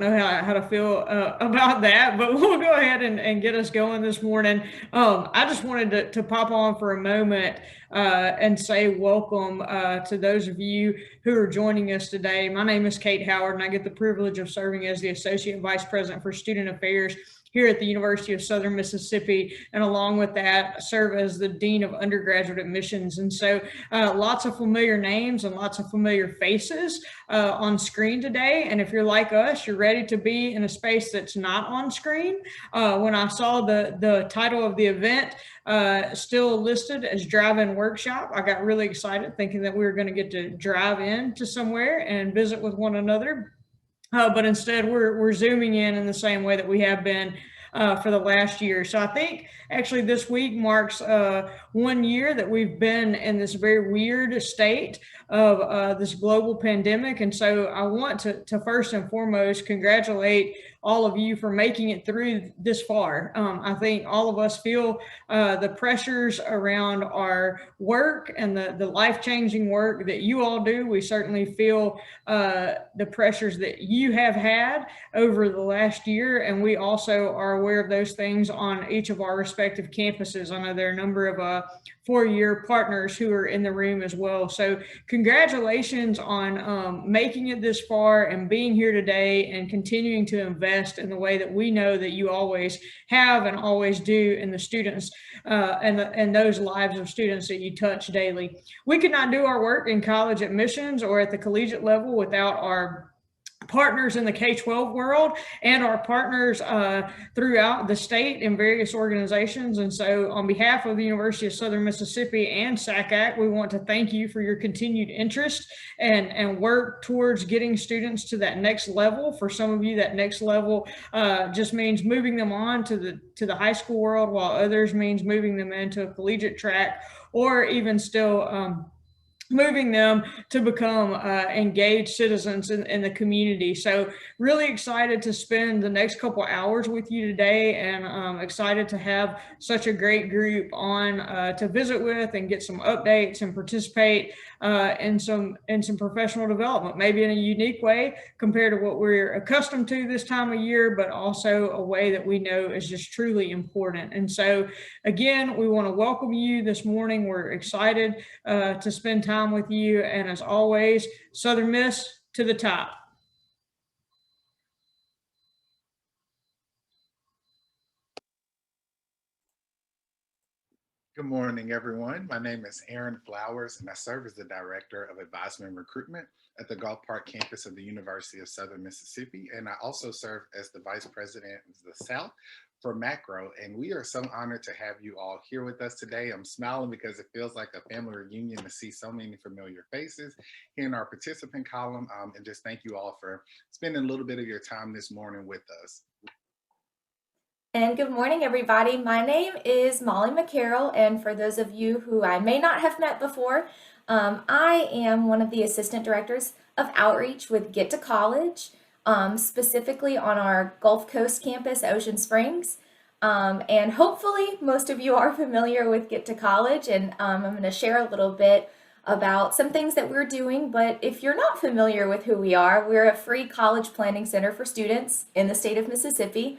know how to feel about that, but we'll go ahead and get us going this morning. I just wanted to pop on for a moment and say welcome to those of you who are joining us today. My name is Kate Howard, and I get the privilege of serving as the Associate Vice President for Student Affairs here at the University of Southern Mississippi, and along with that, serve as the Dean of Undergraduate Admissions. And so, lots of familiar names and lots of familiar faces on screen today. And if you're like us, you're ready to be in a space that's not on screen. When I saw the title of the event still listed as Drive-In Workshop, I got really excited, thinking that we were going to get to drive in to somewhere and visit with one another. But instead, we're zooming in the same way that we have been for the last year. So I think actually this week marks 1 year that we've been in this very weird state of this global pandemic. And so I want to first and foremost congratulate all of you for making it through this far. I think all of us feel the pressures around our work and the life changing work that you all do. We certainly feel the pressures that you have had over the last year, and we also are aware of those things on each of our respective campuses. I know there are a number of 4-year partners who are in the room as well. So congratulations on making it this far and being here today and continuing to invest in the way that we know that you always have and always do in the students and those lives of students that you touch daily. We could not do our work in college admissions or at the collegiate level without our partners in the K-12 world and our partners throughout the state in various organizations. And so on behalf of the University of Southern Mississippi and SACAC, we want to thank you for your continued interest and work towards getting students to that next level. For some of you, that next level just means moving them on to the high school world, while others means moving them into a collegiate track, or even still moving them to become engaged citizens in the community. So really excited to spend the next couple hours with you today, and excited to have such a great group on to visit with and get some updates and participate in some professional development, maybe in a unique way compared to what we're accustomed to this time of year, but also a way that we know is just truly important. And so again, we want to welcome you this morning. We're excited to spend time with you, and as always, Southern Miss to the top. Good morning, everyone. My name is Aaron Flowers, and I serve as the Director of Advisement and Recruitment at the Gulf Park campus of the University of Southern Mississippi. And I also serve as the Vice President of the South for Macro. And we are so honored to have you all here with us today. I'm smiling because it feels like a family reunion to see so many familiar faces here in our participant column. And just thank you all for spending a little bit of your time this morning with us. And good morning, everybody. My name is Molly McCarroll, and for those of you who I may not have met before, I am one of the assistant directors of outreach with Get to College, specifically on our Gulf Coast campus, Ocean Springs. And hopefully most of you are familiar with Get to College, and I'm going to share a little bit about some things that we're doing. But if you're not familiar with who we are, we're a free college planning center for students in the state of Mississippi.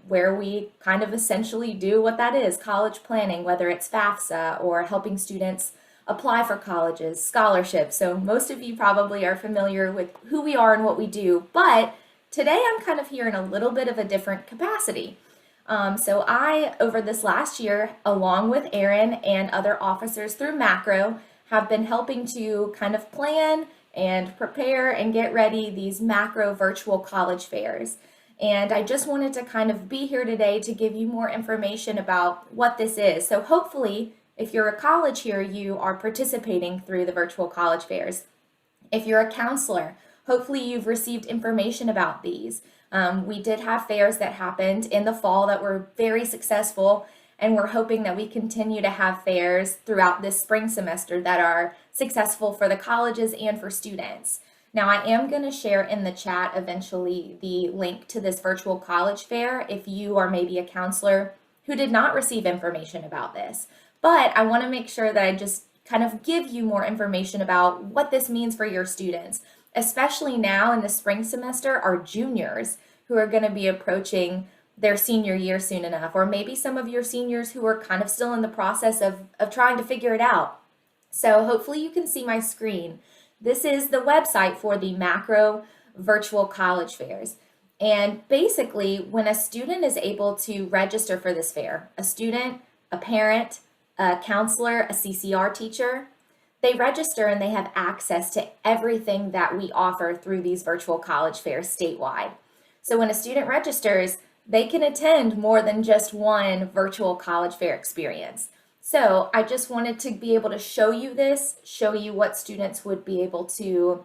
Where we kind of essentially do what that is, college planning, whether it's FAFSA or helping students apply for colleges, scholarships. So most of you probably are familiar with who we are and what we do, but today I'm kind of here in a little bit of a different capacity. So I, over this last year, along with Aaron and other officers through Macro, have been helping to kind of plan and prepare and get ready these Macro virtual college fairs. And I just wanted to kind of be here today to give you more information about what this is. So hopefully, if you're a college here, you are participating through the virtual college fairs. If you're a counselor, hopefully you've received information about these. We did have fairs that happened in the fall that were very successful, and we're hoping that we continue to have fairs throughout this spring semester that are successful for the colleges and for students. Now, I am going to share in the chat eventually the link to this virtual college fair if you are maybe a counselor who did not receive information about this. But I want to make sure that I just kind of give you more information about what this means for your students. especially now in the spring semester, are juniors who are going to be approaching their senior year soon enough, or maybe some of your seniors who are kind of still in the process of trying to figure it out. So hopefully you can see my screen. This is the website for the macro virtual college fairs. And basically, when a student is able to register for this fair, a student, a parent, a counselor, a CCR teacher, they register and they have access to everything that we offer through these virtual college fairs statewide. So when a student registers, they can attend more than just one virtual college fair experience. So I just wanted to be able to show you this, show you what students would be able to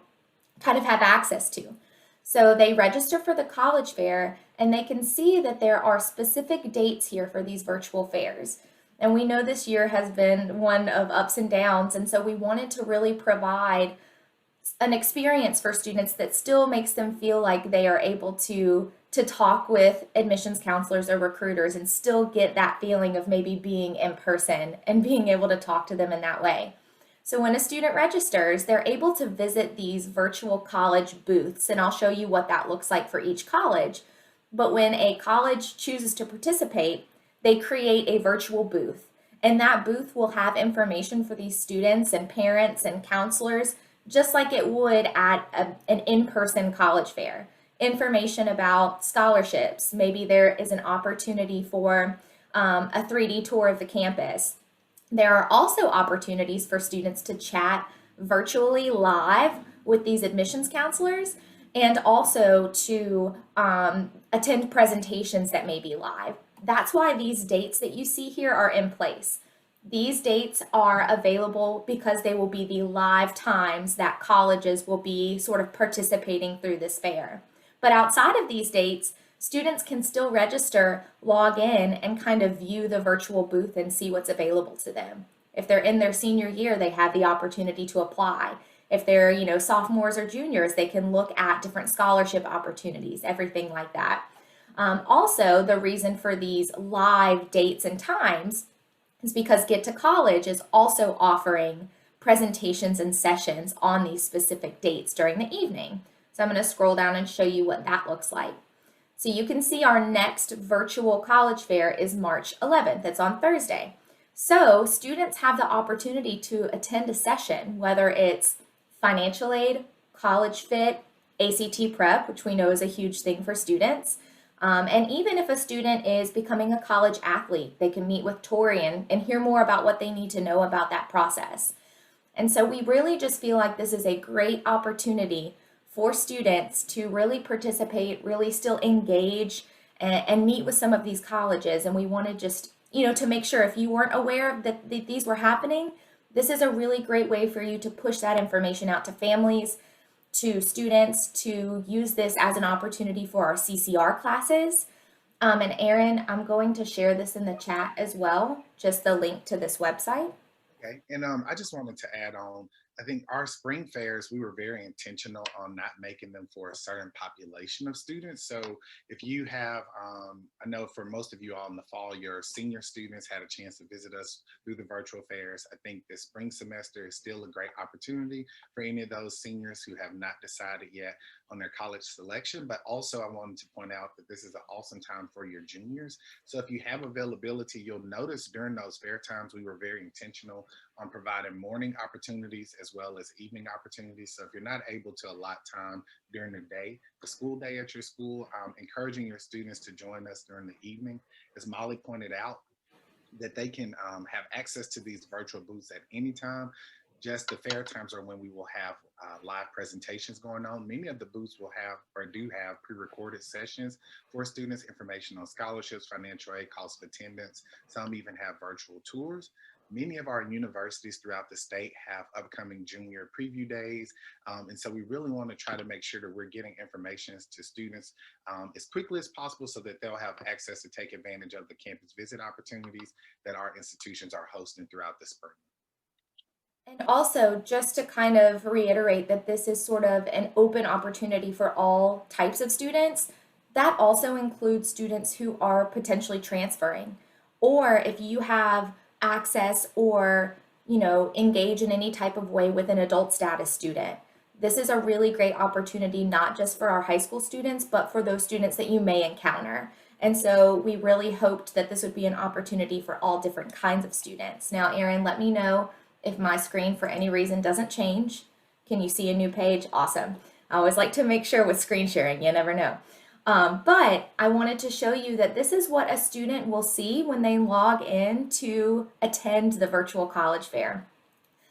kind of have access to. So they register for the college fair and they can see that there are specific dates here for these virtual fairs. And we know this year has been one of ups and downs, and so we wanted to really provide an experience for students that still makes them feel like they are able to talk with admissions counselors or recruiters and still get that feeling of maybe being in person and being able to talk to them in that way. So when a student registers, they're able to visit these virtual college booths, and I'll show you what that looks like for each college. But when a college chooses to participate, they create a virtual booth, and that booth will have information for these students and parents and counselors, just like it would at an in-person college fair. Information about scholarships. Maybe there is an opportunity for a 3D tour of the campus. There are also opportunities for students to chat virtually live with these admissions counselors, and also to attend presentations that may be live. That's why these dates that you see here are in place. These dates are available because they will be the live times that colleges will be sort of participating through this fair. But outside of these dates, students can still register, log in, and kind of view the virtual booth and see what's available to them. If they're in their senior year, they have the opportunity to apply. If they're, sophomores or juniors, they can look at different scholarship opportunities, everything like that. Also, the reason for these live dates and times is because Get to College is also offering presentations and sessions on these specific dates during the evening. So I'm going to scroll down and show you what that looks like. So you can see our next virtual college fair is March 11th. It's on Thursday. So students have the opportunity to attend a session, whether it's financial aid, college fit, ACT prep, which we know is a huge thing for students. And even if a student is becoming a college athlete, they can meet with Tori and hear more about what they need to know about that process. And so we really just feel like this is a great opportunity for students to really participate, really still engage and meet with some of these colleges. And we want to just, to make sure if you weren't aware that these were happening, this is a really great way for you to push that information out to families, to students, to use this as an opportunity for our CCR classes. And Aaron, I'm going to share this in the chat as well, just the link to this website. Okay, and I just wanted to add on, I think our spring fairs, we were very intentional on not making them for a certain population of students. So if you have, I know for most of you all in the fall, your senior students had a chance to visit us through the virtual fairs. I think this spring semester is still a great opportunity for any of those seniors who have not decided yet on their college selection. But also I wanted to point out that this is an awesome time for your juniors. So if you have availability, you'll notice during those fair times, we were very intentional on providing morning opportunities as well as evening opportunities. So if you're not able to allot time during the day, the school day at your school, encouraging your students to join us during the evening. As Molly pointed out, that they can have access to these virtual booths at any time. Just the fair times are when we will have live presentations going on. Many of the booths will have or do have pre-recorded sessions for students, information on scholarships, financial aid, cost of attendance. Some even have virtual tours. Many of our universities throughout the state have upcoming junior preview days. And so we really want to try to make sure that we're getting information to students as quickly as possible so that they'll have access to take advantage of the campus visit opportunities that our institutions are hosting throughout the spring. And also, just to kind of reiterate that this is sort of an open opportunity for all types of students, that also includes students who are potentially transferring. Or if you have access or, engage in any type of way with an adult status student, this is a really great opportunity, not just for our high school students, but for those students that you may encounter. And so we really hoped that this would be an opportunity for all different kinds of students. Now, Erin, let me know if my screen for any reason doesn't change. Can you see a new page? Awesome. I always like to make sure with screen sharing, you never know. But I wanted to show you that this is what a student will see when they log in to attend the virtual college fair.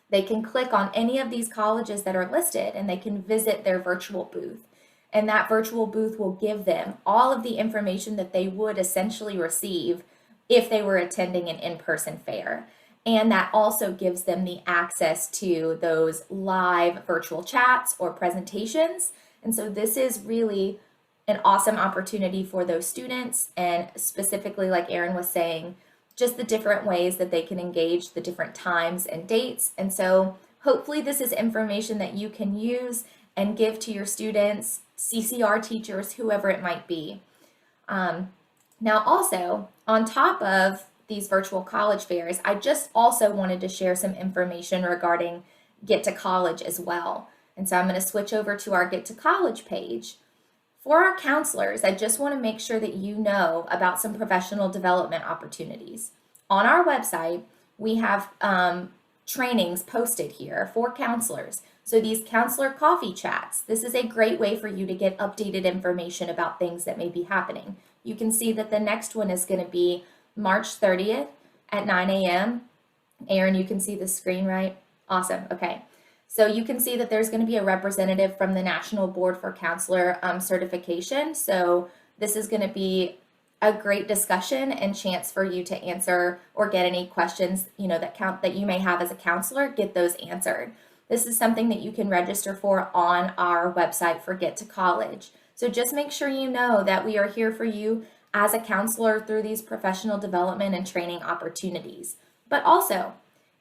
They can click on any of these colleges that are listed and they can visit their virtual booth. And that virtual booth will give them all of the information that they would essentially receive if they were attending an in-person fair. And that also gives them the access to those live virtual chats or presentations. And so this is really an awesome opportunity for those students, and specifically, like Erin was saying, just the different ways that they can engage, the different times and dates. And so hopefully this is information that you can use and give to your students, CCR teachers, whoever it might be. Now also, on top of these virtual college fairs, I just also wanted to share some information regarding Get to College as well. And so I'm going to switch over to our Get to College page. For our counselors, I just want to make sure that you know about some professional development opportunities. On our website, we have trainings posted here for counselors. So these counselor coffee chats, this is a great way for you to get updated information about things that may be happening. You can see that the next one is going to be March 30th at 9 a.m. Erin, you can see the screen, right? Awesome. Okay. So you can see that there's going to be a representative from the National Board for Counselor Certification. So this is going to be a great discussion and chance for you to answer or get any questions, that you may have as a counselor, get those answered. This is something that you can register for on our website for Get to College. So just make sure you know that we are here for you as a counselor through these professional development and training opportunities. But also,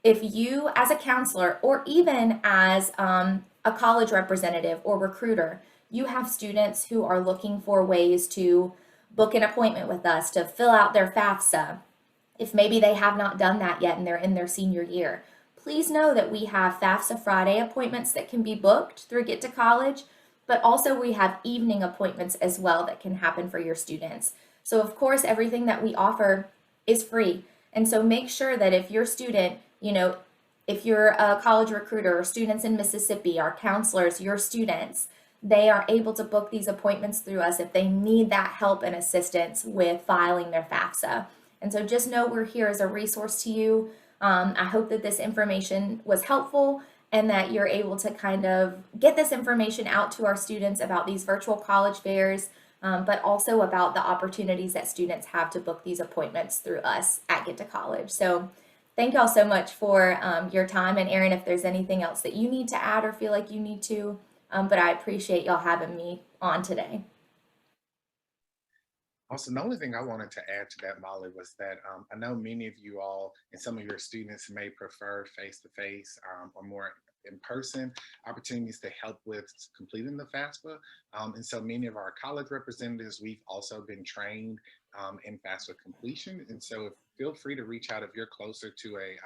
if you as a counselor or even as a college representative or recruiter, you have students who are looking for ways to book an appointment with us to fill out their FAFSA, if maybe they have not done that yet and they're in their senior year, please know that we have FAFSA Friday appointments that can be booked through Get to College, but also we have evening appointments as well that can happen for your students. So of course, everything that we offer is free. And so make sure that if your student, if you're a college recruiter or students in Mississippi, our counselors, your students, they are able to book these appointments through us if they need that help and assistance with filing their FAFSA. And so just know we're here as a resource to you. I hope that this information was helpful and that you're able to kind of get this information out to our students about these virtual college fairs, but also about the opportunities that students have to book these appointments through us at Get to College. So thank y'all so much for your time. And Erin, if there's anything else that you need to add or feel like you need to, but I appreciate y'all having me on today. Also, the only thing I wanted to add to that, Molly, was that I know many of you all and some of your students may prefer face-to-face or more in-person opportunities to help with completing the FAFSA. And so many of our college representatives, we've also been trained in FAFSA completion. And so feel free to reach out if you're closer to a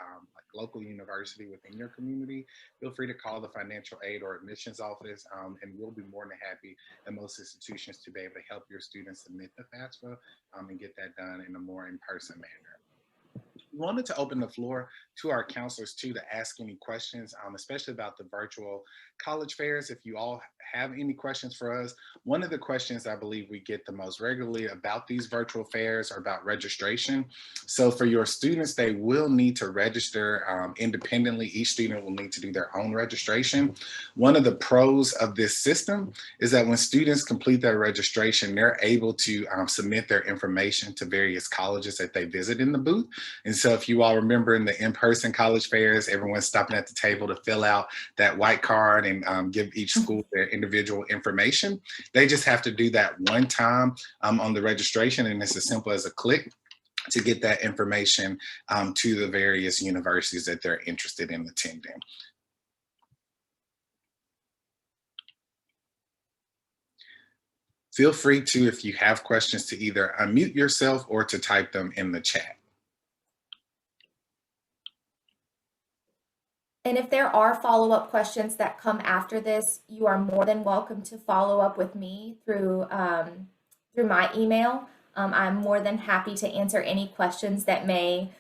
local university within your community. Feel free to call the financial aid or admissions office, and we'll be more than happy at most institutions to be able to help your students submit the FAFSA and get that done in a more in-person manner. We wanted to open the floor to our counselors too to ask any questions, especially about the virtual college fairs. If you all have any questions for us, one of the questions I believe we get the most regularly about these virtual fairs are about registration. So for your students, they will need to register independently. Each student will need to do their own registration. One of the pros of this system is that when students complete their registration, they're able to submit their information to various colleges that they visit in the booth. And so if you all remember in the in-person college fairs, everyone's stopping at the table to fill out that white card and give each school their individual information. They just have to do that one time on the registration, and it's as simple as a click to get that information to the various universities that they're interested in attending. Feel free to, if you have questions, to either unmute yourself or to type them in the chat. And if there are follow-up questions that come after this, you are more than welcome to follow up with me through my email. I'm more than happy to answer any questions that may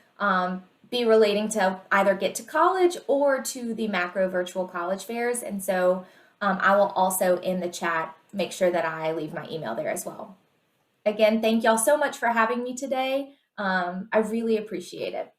be relating to either Get to College or to the macro virtual college fairs. And so I will also in the chat make sure that I leave my email there as well. Again, thank y'all so much for having me today. I really appreciate it.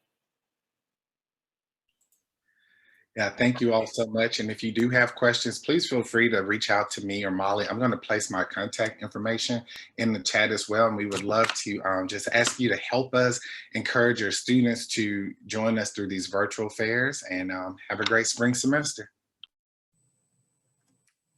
Yeah, thank you all so much. And if you do have questions, please feel free to reach out to me or Molly. I'm going to place my contact information in the chat as well. And we would love to just ask you to help us encourage your students to join us through these virtual fairs, and have a great spring semester.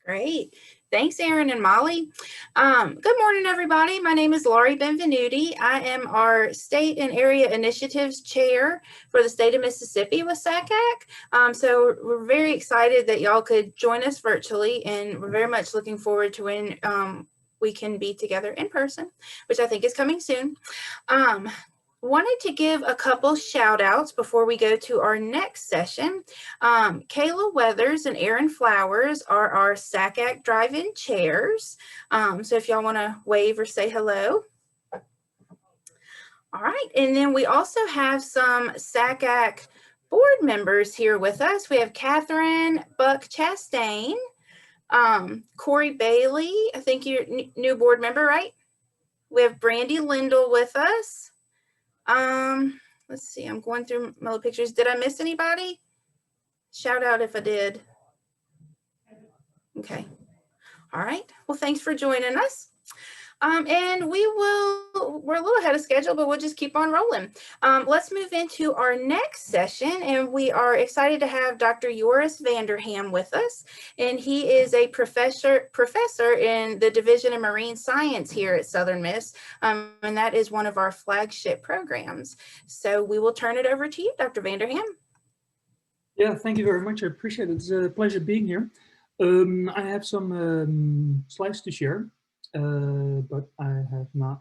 Great. Thanks, Aaron and Molly. Good morning, everybody. My name is Laurie Benvenuti. I am our State and Area Initiatives Chair for the state of Mississippi with SACAC. So we're very excited that y'all could join us virtually, and we're very much looking forward to when we can be together in person, which I think is coming soon. Wanted to give a couple shout outs before we go to our next session. Kayla Weathers and Aaron Flowers are our SACAC drive-in chairs. So if y'all want to wave or say hello. All right, and then we also have some SACAC board members here with us. We have Catherine Buck Chastain, Corey Bailey, I think you're new board member, right? We have Brandy Lindell with us. Let's see, I'm going through my little pictures. Did I miss anybody? Shout out if I did. Okay. All right. Well, thanks for joining us. And we're a little ahead of schedule, but we'll just keep on rolling. Let's move into our next session, and we are excited to have Dr. Joris Vanderham with us. And he is a professor in the Division of Marine Science here at Southern Miss, and that is one of our flagship programs. So we will turn it over to you, Dr. Vanderham. Yeah, thank you very much. I appreciate it. It's a pleasure being here. I have some slides to share. But I do not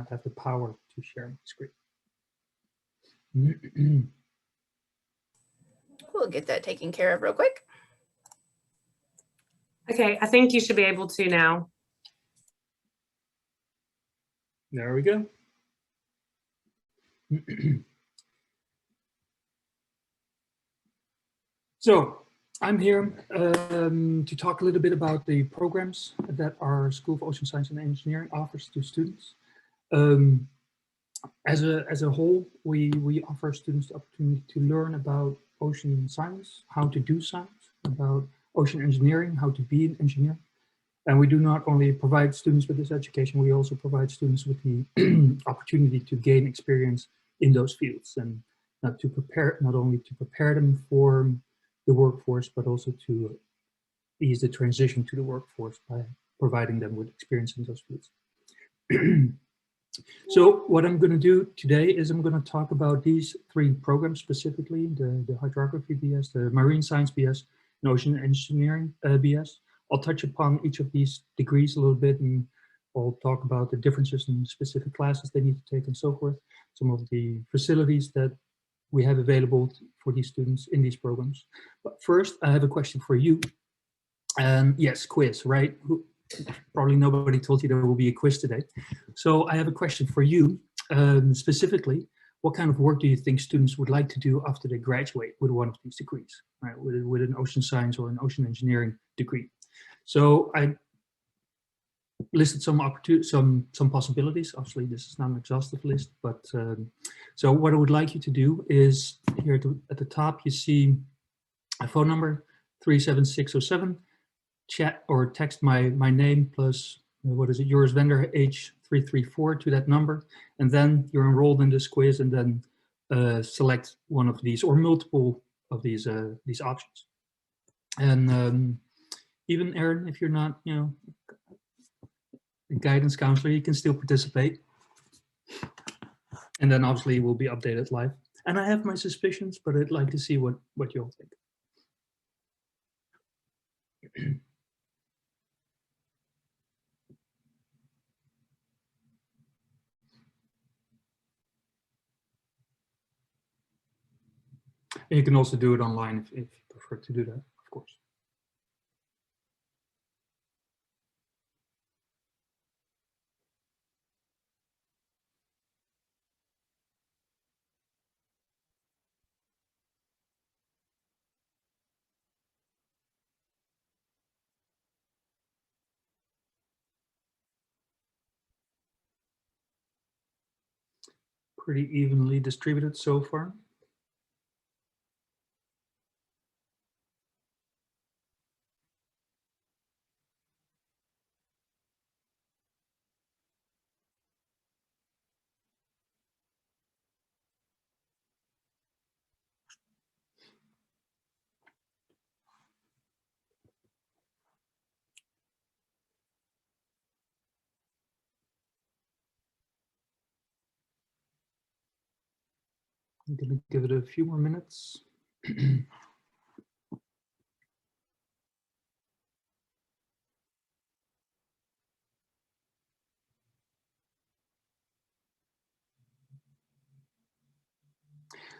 have the power to share my screen. We'll get that taken care of real quick. Okay, I think you should be able to now. There we go. So I'm here to talk a little bit about the programs that our School of Ocean Science and Engineering offers to students. As a whole, we offer students the opportunity to learn about ocean science, how to do science, about ocean engineering, how to be an engineer. And we do not only provide students with this education, we also provide students with the opportunity to gain experience in those fields, and not only to prepare them for the workforce, but also to ease the transition to the workforce by providing them with experience in those fields. So what I'm going to do today is I'm going to talk about these three programs specifically, the hydrography BS, the marine science BS, and ocean engineering BS. I'll touch upon each of these degrees a little bit, and I'll talk about the differences in specific classes they need to take and so forth, some of the facilities that we have available for these students in these programs. But first, I have a question for you. Yes, quiz, right? Probably nobody told you there will be a quiz today. So I have a question for you. Specifically, what kind of work do you think students would like to do after they graduate with one of these degrees, right? With an ocean science or an ocean engineering degree. So I listed some possibilities. Obviously, this is not an exhaustive list, but so what I would like you to do is here at the top, you see a phone number 37607. Chat or text my name plus what is it, Joris Vender age 334 to that number, and then you're enrolled in this quiz, and then select one of these or multiple of these options. And even Aaron, if you're not, a guidance counselor, you can still participate. And then obviously it will be updated live. And I have my suspicions, but I'd like to see what you all think. And you can also do it online if you prefer to do that, of course. Pretty evenly distributed so far. I'm going to give it a few more minutes.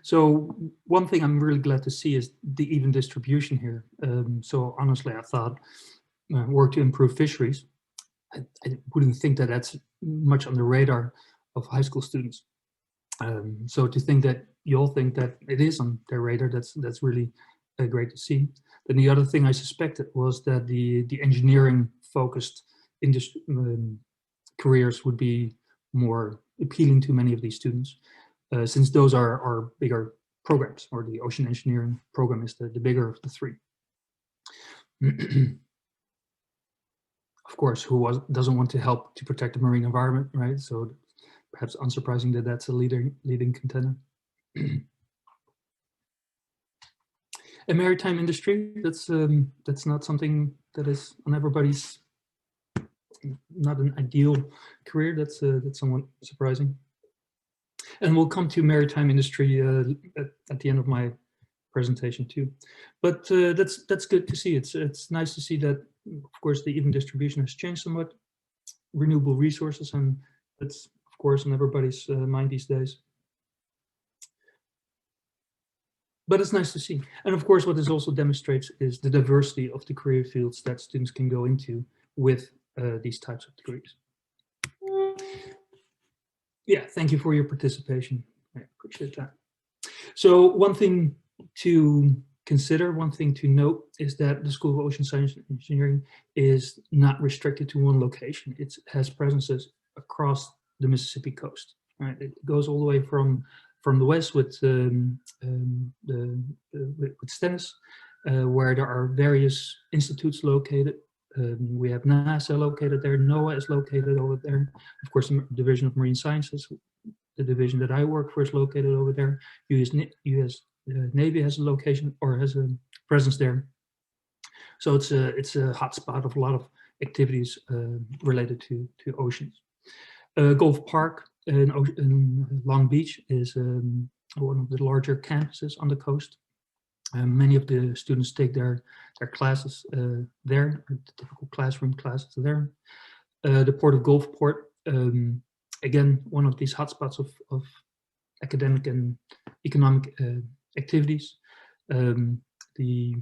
So one thing I'm really glad to see is the even distribution here. So honestly, I thought work to improve fisheries. I wouldn't think that that's much on the radar of high school students. So to think that you all think that it is on their radar, that's really great to see. Then the other thing I suspected was that the engineering focused industry careers would be more appealing to many of these students, since those are bigger programs, or the ocean engineering program is the bigger of the three. Of course, who doesn't want to help to protect the marine environment, right? So perhaps unsurprising that that's a leading contender. A maritime industry, that's not something that is on everybody's, not an ideal career. That's somewhat surprising. And we'll come to maritime industry at the end of my presentation too. But that's good to see. It's nice to see that, of course, the even distribution has changed somewhat. Renewable resources, and that's of course on everybody's mind these days. But it's nice to see. And of course, what this also demonstrates is the diversity of the career fields that students can go into with these types of degrees. Yeah, thank you for your participation. I appreciate that. So one thing to consider, one thing to note, is that the School of Ocean Science and Engineering is not restricted to one location. It has presences across the Mississippi coast. Right? It goes all the way from the west with Stennis, where there are various institutes located. We have NASA located there, NOAA is located over there. Of course, the Division of Marine Sciences, the division that I work for, is located over there. US Navy has a location, or has a presence there. So it's a hotspot of a lot of activities related to oceans. Gulf Park in Long Beach is one of the larger campuses on the coast. Many of the students take their classes there, the typical classroom classes there. The Port of Gulfport, again, one of these hotspots of academic and economic activities. The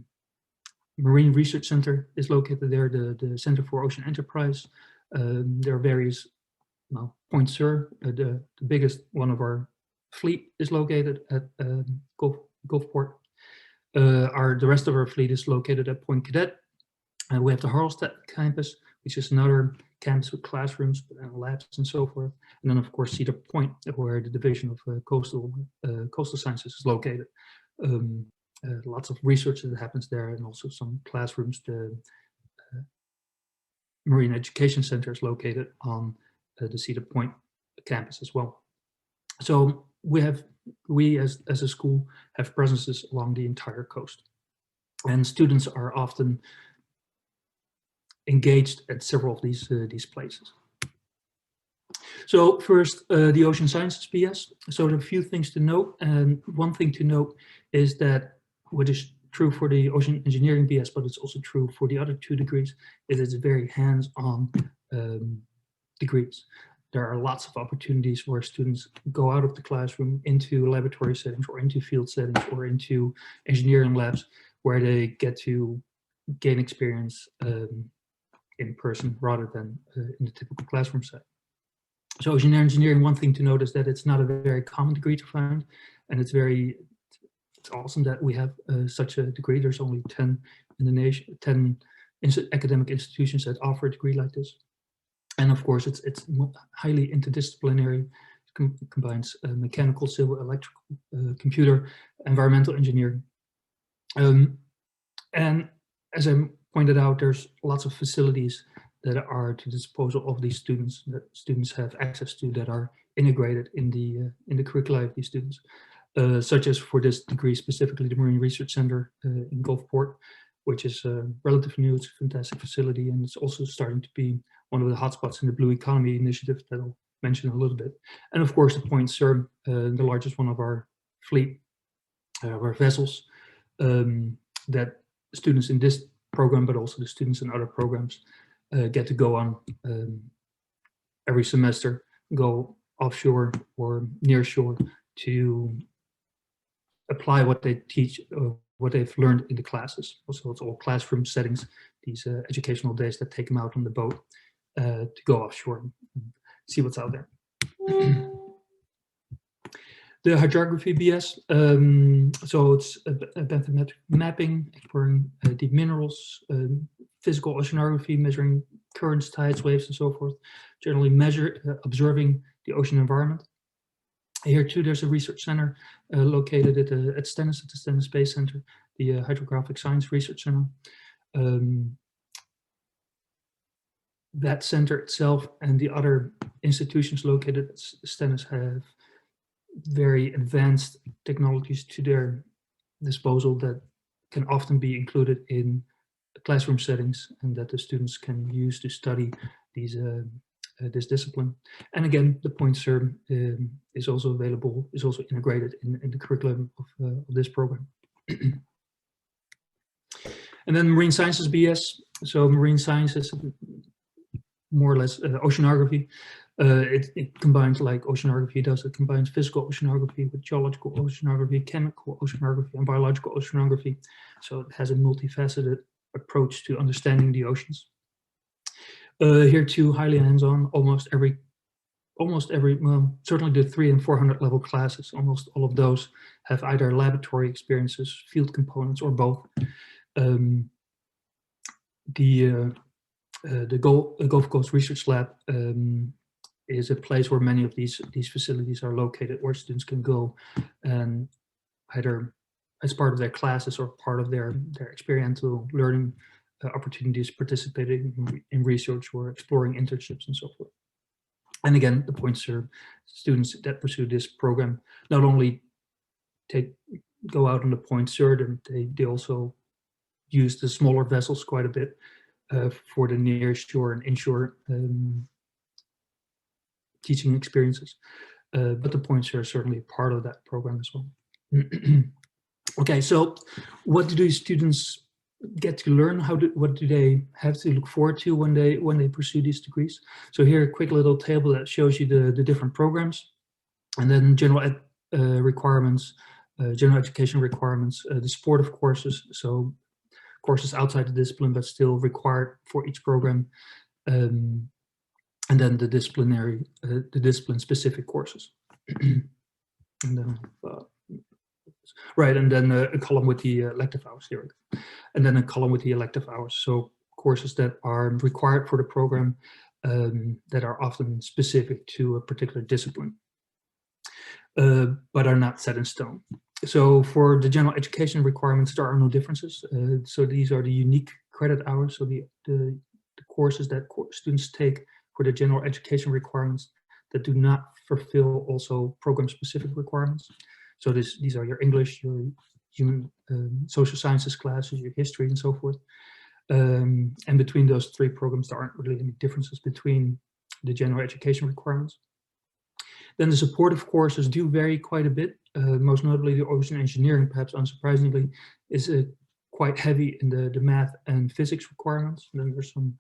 Marine Research Center is located there, the Center for Ocean Enterprise. There are various Point Sur, the biggest one of our fleet, is located at Gulfport. The rest of our fleet is located at Point Cadet. We have the Harlstad campus, which is another campus with classrooms and labs and so forth. And then, of course, Cedar Point, where the Division of Coastal Sciences is located. Lots of research that happens there, and also some classrooms. The Marine Education Center is located on the Cedar Point campus as well. So we as a school have presences along the entire coast, and students are often engaged at several of these places. So first, the Ocean Sciences BS. So there are a few things to note, and one thing to note is that what is true for the Ocean Engineering BS, but it's also true for the other two degrees, is it's very hands-on degrees. there are lots of opportunities where students go out of the classroom into laboratory settings or into field settings or into engineering labs where they get to gain experience in person rather than in the typical classroom setting. So ocean engineering, one thing to note is that it's not a very common degree to find, and it's awesome that we have such a degree. There's only 10 in the nation, 10 academic institutions that offer a degree like this. And of course, it's highly interdisciplinary. It combines mechanical, civil, electrical, computer, environmental engineering. And as I pointed out, there's lots of facilities that are to the disposal of these students, that students have access to, that are integrated in the curricula of these students, such as for this degree specifically the Marine Research Center in Gulfport, which is relatively new. It's a fantastic facility, and it's also starting to be one of the hotspots in the Blue Economy Initiative that I'll mention a little bit. And of course, the Point CERN, the largest one of our fleet, our vessels, that students in this program, but also the students in other programs, get to go on every semester, go offshore or near shore to apply what they teach, what they've learned in the classes. Also, it's all classroom settings, these educational days that take them out on the boat to go offshore and see what's out there. The hydrography BS, so it's a bathymetric mapping, exploring deep minerals, physical oceanography, measuring currents, tides, waves, and so forth, generally observing the ocean environment. Here too, there's a research center located at Stennis, at the Stennis Space Center, the Hydrographic Science Research Center. That center itself and the other institutions located at Stennis have very advanced technologies to their disposal that can often be included in classroom settings and that the students can use to study these this discipline. And again, the Point CERN is also available, is also integrated in the curriculum of this program. And then Marine Sciences BS. So Marine Sciences, more or less oceanography. It combines, like oceanography does, it combines physical oceanography with geological oceanography, chemical oceanography, and biological oceanography. So it has a multifaceted approach to understanding the oceans. Here too, highly hands-on, almost every, well, certainly the 300 and 400 level classes, almost all of those have either laboratory experiences, field components, or both. The Gulf Coast Research Lab is a place where many of these facilities are located, where students can go and either as part of their classes or part of their experiential learning opportunities, participating in research or exploring internships and so forth. And again, the Point CERN students that pursue this program not only go out on the Point CERN, and they also use the smaller vessels quite a bit for the near shore and inshore teaching experiences. But the Point CERN is certainly part of that program as well. Okay, so what do these students get to learn? What do they have to look forward to when they pursue these degrees? So here, a quick little table that shows you the different programs, and then general requirements, general education requirements, the supportive courses, so courses outside the discipline but still required for each program, and then the discipline-specific courses. And then, right, and then a column with the elective hours, here we go. And then a column with the elective hours, so courses that are required for the program that are often specific to a particular discipline, but are not set in stone. So for the general education requirements, there are no differences. So these are the unique credit hours, so the courses that students take for the general education requirements that do not fulfill also program-specific requirements. So these are your English, your human social sciences classes, your history, and so forth. And between those three programs, there aren't really any differences between the general education requirements. Then the supportive courses do vary quite a bit. Most notably, the ocean engineering, perhaps unsurprisingly, is quite heavy in the math and physics requirements. And then there's some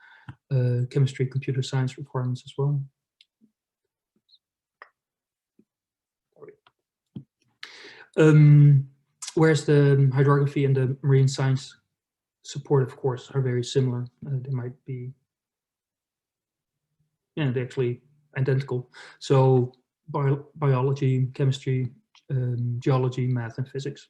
chemistry, computer science requirements as well. Whereas the hydrography and the marine science supportive courses are very similar. They might be, yeah, they're actually identical. So biology, chemistry, geology, math, and physics.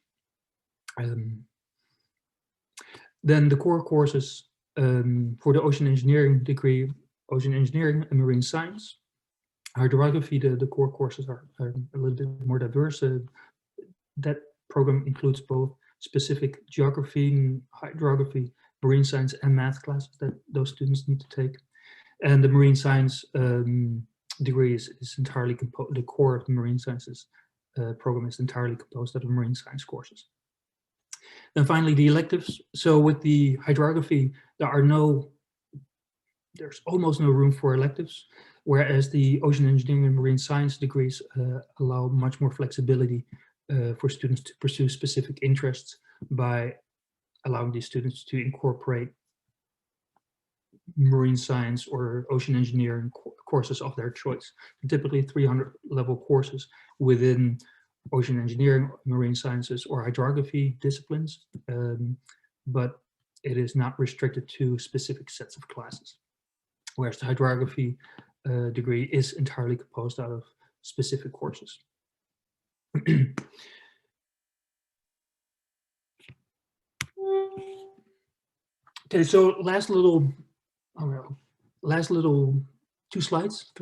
Then the core courses for the ocean engineering degree, ocean engineering and marine science. Hydrography, the core courses are a little bit more diverse. That program includes both specific geography, hydrography, marine science, and math classes that those students need to take. And the marine science degree is entirely composed, the core of the marine sciences program is entirely composed out of marine science courses. And finally, the electives. So with the hydrography, there's almost no room for electives, whereas the ocean engineering and marine science degrees allow much more flexibility for students to pursue specific interests by allowing these students to incorporate marine science or ocean engineering courses of their choice. Typically 300 level courses within ocean engineering, marine sciences, or hydrography disciplines, but it is not restricted to specific sets of classes. Whereas the hydrography degree is entirely composed out of specific courses. Okay, so last little 3 slides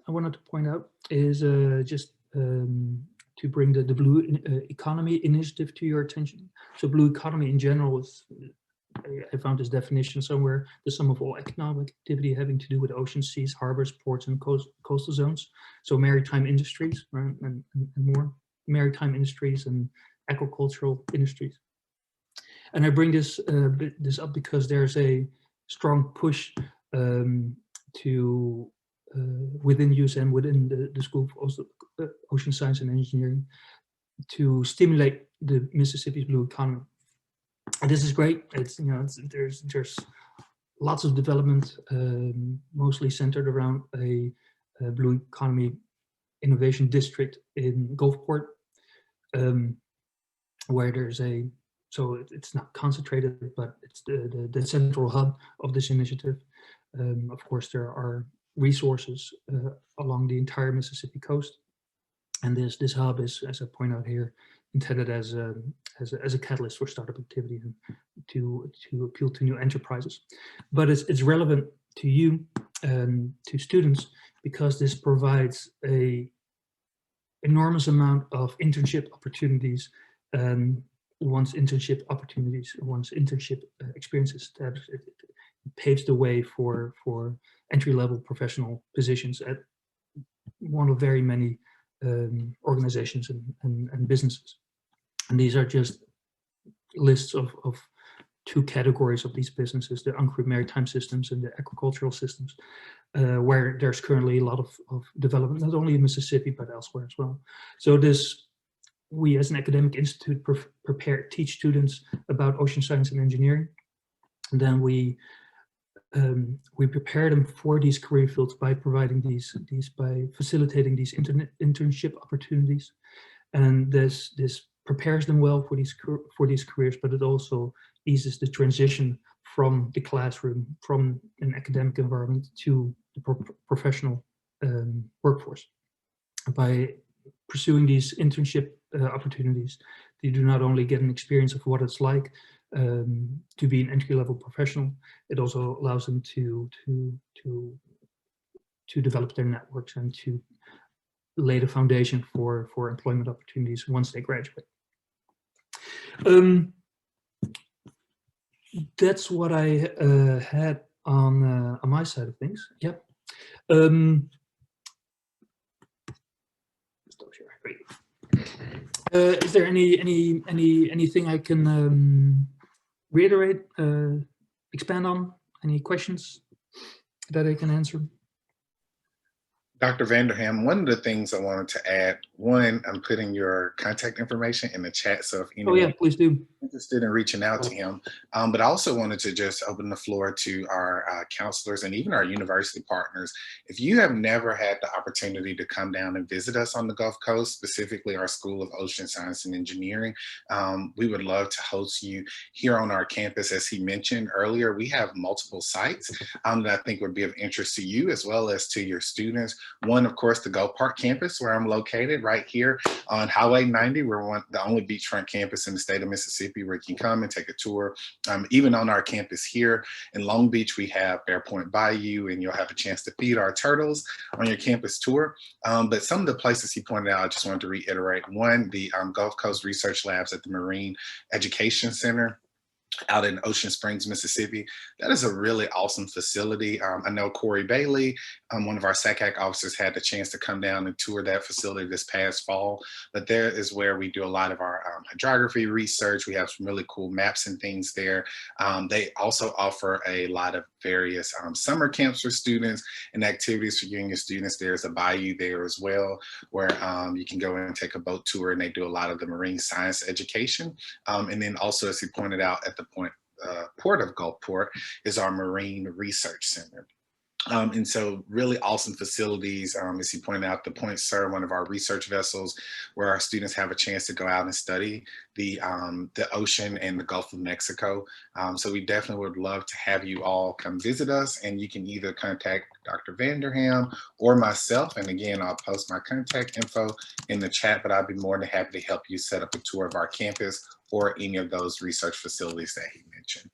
I wanted to point out is just to bring the Blue Economy Initiative to your attention. So Blue Economy in general is, I found this definition somewhere, the sum of all economic activity having to do with oceans, seas, harbors, ports, and coastal zones. So maritime industries, right, and more. Maritime industries and agricultural industries. And I bring this up because there's a strong push to within USM, within the School of Ocean Science and Engineering, to stimulate the Mississippi's blue economy. And this is great. It's, you know, there's lots of development, mostly centered around a blue economy innovation district in Gulfport, where there's so it's not concentrated, but it's the central hub of this initiative. Of course, there are resources along the entire Mississippi coast, and this hub is, as I point out here, intended as a catalyst for startup activity and to appeal to new enterprises. But it's relevant to you and to students because this provides a enormous amount of internship opportunities. Once internship experiences established, it paves the way for entry-level professional positions at one of very many organizations and businesses. And these are just lists of 2 categories of these businesses, the uncrewed maritime systems and the agricultural systems, where there's currently a lot of development, not only in Mississippi, but elsewhere as well. So we as an academic institute teach students about ocean science and engineering. And then we prepare them for these career fields by providing by facilitating these internship opportunities. And this prepares them well for these careers, but it also eases the transition from the classroom, from an academic environment to the professional workforce. By pursuing these internship opportunities, they do not only get an experience of what it's like to be an entry-level professional, it also allows them to develop their networks and to lay the foundation for employment opportunities once they graduate. That's what I had on my side of things. Yep. Is there anything I can reiterate, expand on? Any questions that I can answer? Dr. Vanderham, one of the things I wanted to add, one, I'm putting your contact information in the chat. So if Oh yeah, anyone please do. interested in reaching out to him. But I also wanted to just open the floor to our counselors and even our university partners. If you have never had the opportunity to come down and visit us on the Gulf Coast, specifically our School of Ocean Science and Engineering, we would love to host you here on our campus. As he mentioned earlier, we have multiple sites that I think would be of interest to you as well as to your students. One, of course, the Gulf Park campus, where I'm located right here on Highway 90. We're the only beachfront campus in the state of Mississippi where you can come and take a tour. Even on our campus here in Long Beach, we have Bear Point Bayou, and you'll have a chance to feed our turtles on your campus tour. But some of the places he pointed out, I just wanted to reiterate. One, the Gulf Coast Research Labs at the Marine Education Center out in Ocean Springs, Mississippi. That is a really awesome facility. I know Corey Bailey, one of our SACAC officers, had the chance to come down and tour that facility this past fall. But there is where we do a lot of our hydrography research. We have some really cool maps and things there. They also offer a lot of various summer camps for students and activities for you and your students. There's a bayou there as well, where you can go and take a boat tour, and they do a lot of the marine science education. And then also, as he pointed out, at the port of Gulfport is our Marine Research Center. And so really awesome facilities, as he pointed out, the Point Sur, one of our research vessels, where our students have a chance to go out and study the ocean and the Gulf of Mexico. So we definitely would love to have you all come visit us, and you can either contact Dr. Vanderham or myself. And again, I'll post my contact info in the chat, but I'd be more than happy to help you set up a tour of our campus or any of those research facilities that he mentioned.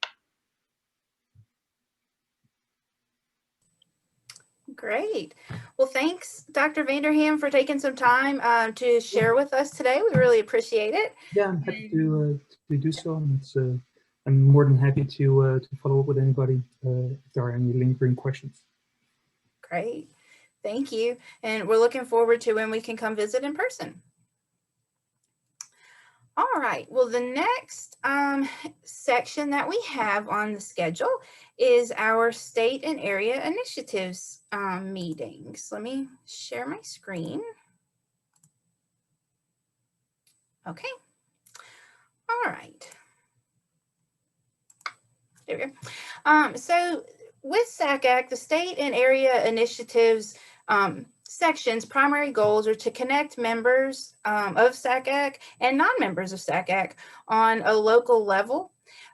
Great. Well, thanks, Dr. Vanderham, for taking some time to share with us today. We really appreciate it. Yeah, I'm happy to do so. And it's, I'm more than happy to follow up with anybody if there are any lingering questions. Great. Thank you. And we're looking forward to when we can come visit in person. All right, well, the next section that we have on the schedule is our state and area initiatives meetings. Let me share my screen. Okay, all right. There we go. So with SACAC, the state and area initiatives section's primary goals are to connect members of SACAC and non-members of SACAC on a local level.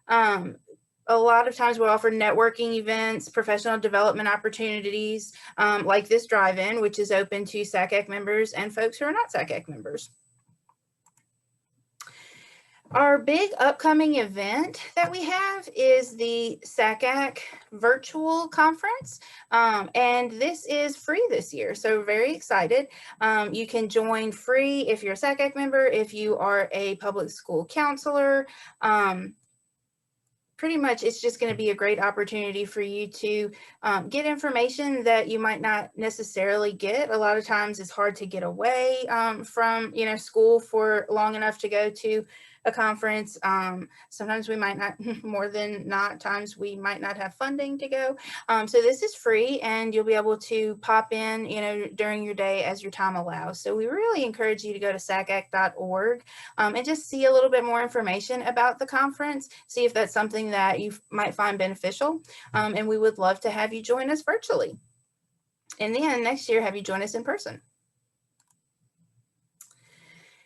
A lot of times we offer networking events, professional development opportunities, like this drive-in, which is open to SACAC members and folks who are not SACAC members. Our big upcoming event that we have is the SACAC virtual conference, and this is free this year, so very excited. You can join free if you're a SACAC member, if you are a public school counselor. Pretty much it's just going to be a great opportunity for you to get information that you might not necessarily get. A lot of times it's hard to get away from school for long enough to go to a conference. Sometimes we might not, more than not times we might not have funding to go. So this is free, and you'll be able to pop in, during your day as your time allows. So we really encourage you to go to sacac.org and just see a little bit more information about the conference, see if that's something that you might find beneficial. And we would love to have you join us virtually. And then next year, have you join us in person.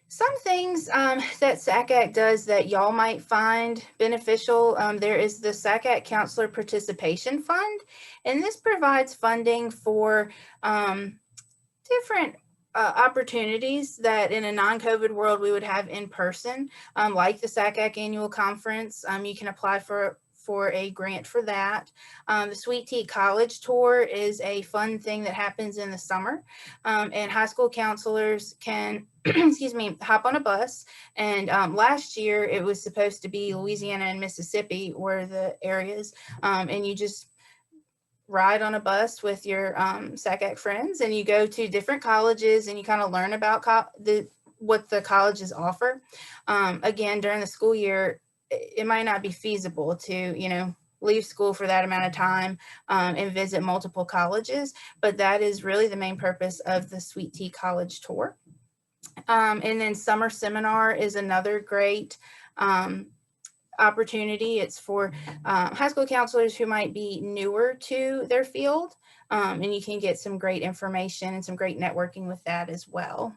Some things that SACAC does that y'all might find beneficial, there is the SACAC Counselor Participation Fund, and this provides funding for different opportunities that in a non-COVID world we would have in person, like the SACAC Annual Conference. You can apply for a grant for that. The Sweet Tea College Tour is a fun thing that happens in the summer, and high school counselors can excuse me, hop on a bus. And last year it was supposed to be Louisiana and Mississippi were the areas, and you just ride on a bus with your SACAC friends, and you go to different colleges and you kind of learn about what the colleges offer. Again, during the school year, it might not be feasible to, leave school for that amount of time and visit multiple colleges. But that is really the main purpose of the Sweet Tea College Tour. And then summer seminar is another great opportunity. It's for high school counselors who might be newer to their field, and you can get some great information and some great networking with that as well.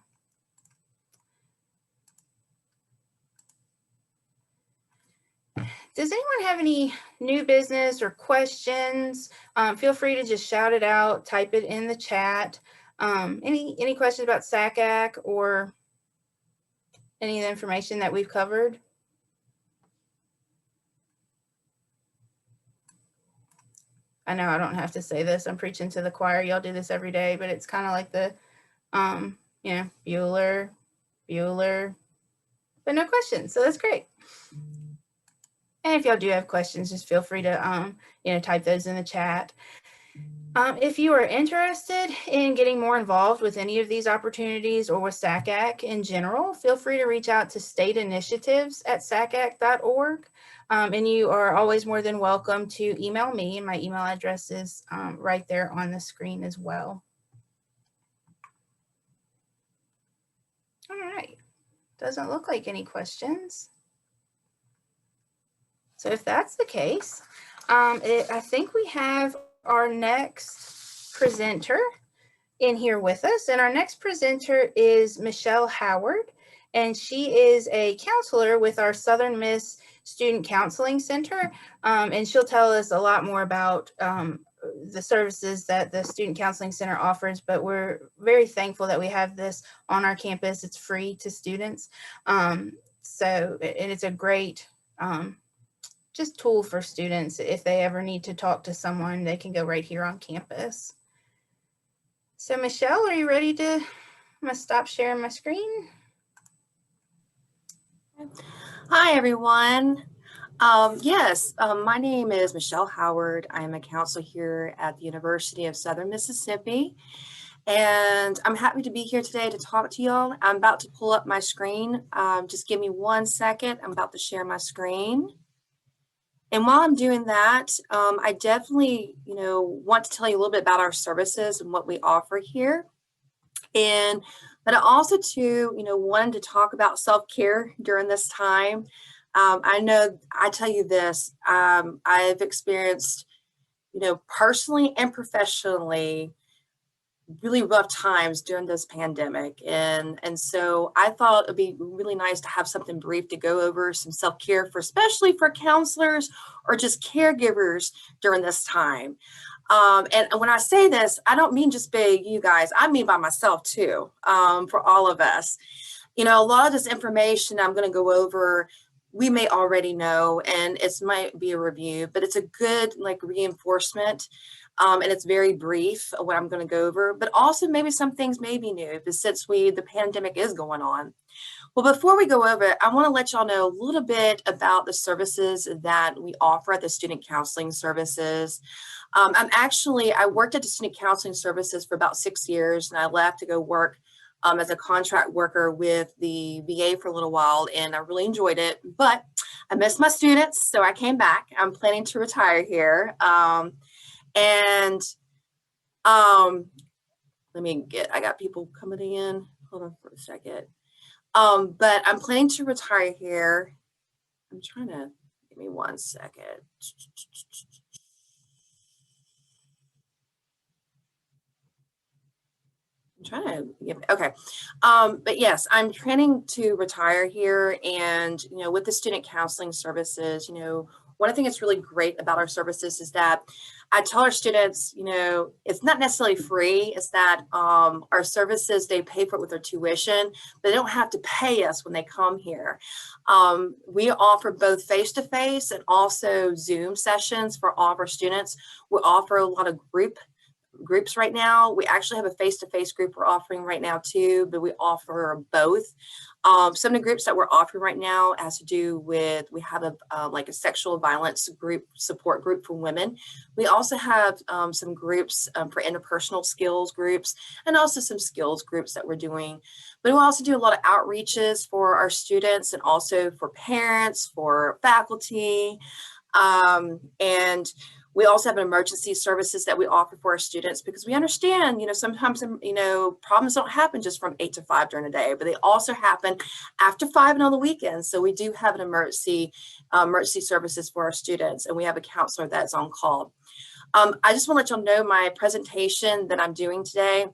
Does anyone have any new business or questions? Feel free to just shout it out, type it in the chat. Any questions about SACAC or any of the information that we've covered? I know I don't have to say this. I'm preaching to the choir. Y'all do this every day, but it's kind of like the, you know, Bueller, but no questions. So that's great. And if y'all do have questions, just feel free to, you know, type those in the chat. If you are interested in getting more involved with any of these opportunities or with SACAC in general, feel free to reach out to stateinitiatives@sacac.org. And you are always more than welcome to email me. And my email address is right there on the screen as well. All right. Doesn't look like any questions. So if that's the case, I think we have our next presenter in here with us. And our next presenter is Michelle Howard, and she is a counselor with our Southern Miss Student Counseling Center. And she'll tell us a lot more about the services that the Student Counseling Center offers, but we're very thankful that we have this on our campus. It's free to students. And it's a great just tool for students. If they ever need to talk to someone, they can go right here on campus. So Michelle, are you ready to, I'm gonna stop sharing my screen. Hi, everyone. Yes, my name is Michelle Howard. I am a counselor here at the University of Southern Mississippi, and I'm happy to be here today to talk to y'all. I'm about to pull up my screen. Just give me 1 second. I'm about to share my screen. And while I'm doing that, I definitely, want to tell you a little bit about our services and what we offer here. But I also too, wanted to talk about self-care during this time. I know I tell you this, I've experienced, personally and professionally, really rough times during this pandemic. And so I thought it'd be really nice to have something brief to go over, some self-care for, especially for counselors or just caregivers during this time. And when I say this, I don't mean just by you guys, I mean by myself too, for all of us. A lot of this information I'm going to go over, we may already know, and it might be a review, but it's a good reinforcement. And it's very brief what I'm going to go over, but also maybe some things may be new, but since the pandemic is going on. Well, before we go over it, I want to let y'all know a little bit about the services that we offer at the Student Counseling Services. I worked at the Student Counseling Services for about 6 years, and I left to go work as a contract worker with the VA for a little while, and I really enjoyed it, but I missed my students, so I came back. I'm planning to retire here. I got people coming in. Hold on for a second. But I'm planning to retire here. I'm trying to, give me 1 second. Okay. But yes, I'm planning to retire here, and, with the Student Counseling Services, one thing that's really great about our services is that I tell our students, it's not necessarily free. It's that our services, they pay for it with their tuition. They don't have to pay us when they come here. We offer both face-to-face and also Zoom sessions for all of our students. We offer a lot of groups right now. We actually have a face-to-face group we're offering right now too, but we offer both. Some of the groups that we're offering right now has to do with, we have a sexual violence group, support group for women. We also have some groups for interpersonal skills groups, and also some skills groups that we're doing. But we also do a lot of outreaches for our students, and also for parents, for faculty. And we also have emergency services that we offer for our students, because we understand, sometimes, problems don't happen just from 8 to 5 during the day, but they also happen after 5 and on the weekends. So we do have an emergency services for our students, and we have a counselor that's on call. I just want to let y'all know my presentation that I'm doing today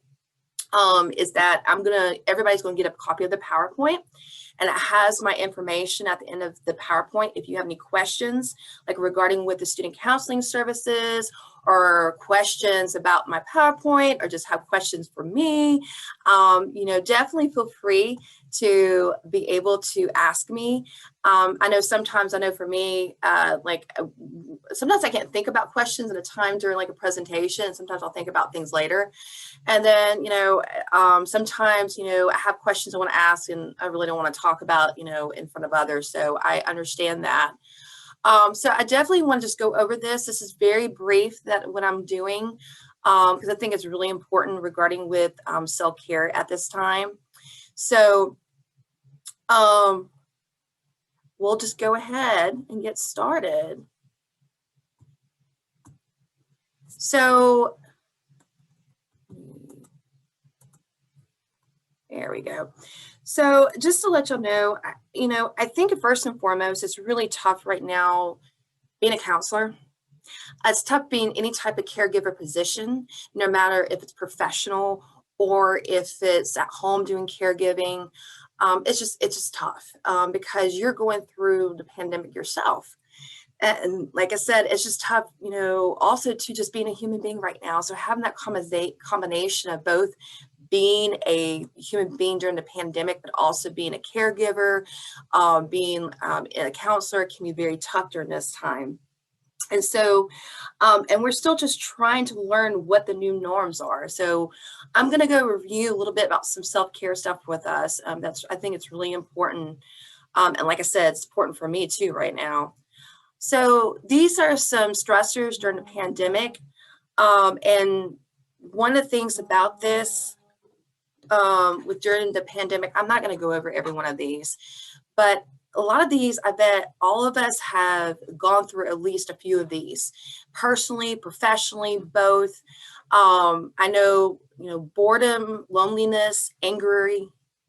is that everybody's going to get a copy of the PowerPoint, and it has my information at the end of the PowerPoint. If you have any questions, like regarding with the student counseling services, or questions about my PowerPoint, or just have questions for me, definitely feel free to be able to ask me. I know for me, sometimes I can't think about questions at a time during like a presentation. Sometimes I'll think about things later. And then, sometimes, I have questions I want to ask and I really don't want to talk about, in front of others. So I understand that. So I definitely want to just go over this. This is very brief, that what I'm doing, because I think it's really important regarding with self-care at this time. So we'll just go ahead and get started. So there we go. So just to let y'all know, I think first and foremost, it's really tough right now being a counselor. It's tough being any type of caregiver position, no matter if it's professional or if it's at home doing caregiving. It's just tough because you're going through the pandemic yourself. And like I said, it's just tough, also to just being a human being right now. So having that combination of both being a human being during the pandemic, but also being a caregiver, being a counselor can be very tough during this time. And so, and we're still just trying to learn what the new norms are. So I'm going to go review a little bit about some self-care stuff with us. I think it's really important. And like I said, it's important for me too right now. So these are some stressors during the pandemic. And one of the things about this, during the pandemic, I'm not going to go over every one of these, but a lot of these, I bet all of us have gone through at least a few of these, personally, professionally, both. I know, boredom, loneliness, anger,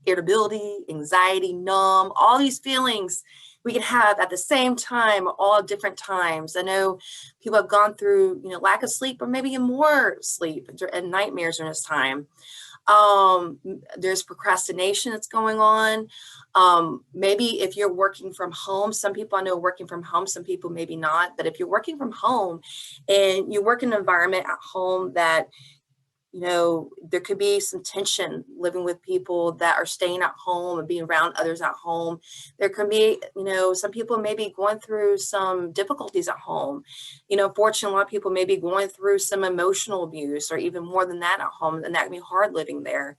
irritability, anxiety, numb, all these feelings we can have at the same time, all different times. I know people have gone through, lack of sleep, or maybe more sleep and nightmares during this time. There's procrastination that's going on. Maybe if you're working from home, some people I know working from home, some people maybe not, but if you're working from home and you work in an environment at home that, there could be some tension living with people that are staying at home and being around others at home. There can be, some people may be going through some difficulties at home. Fortunately, a lot of people may be going through some emotional abuse or even more than that at home, and that can be hard living there.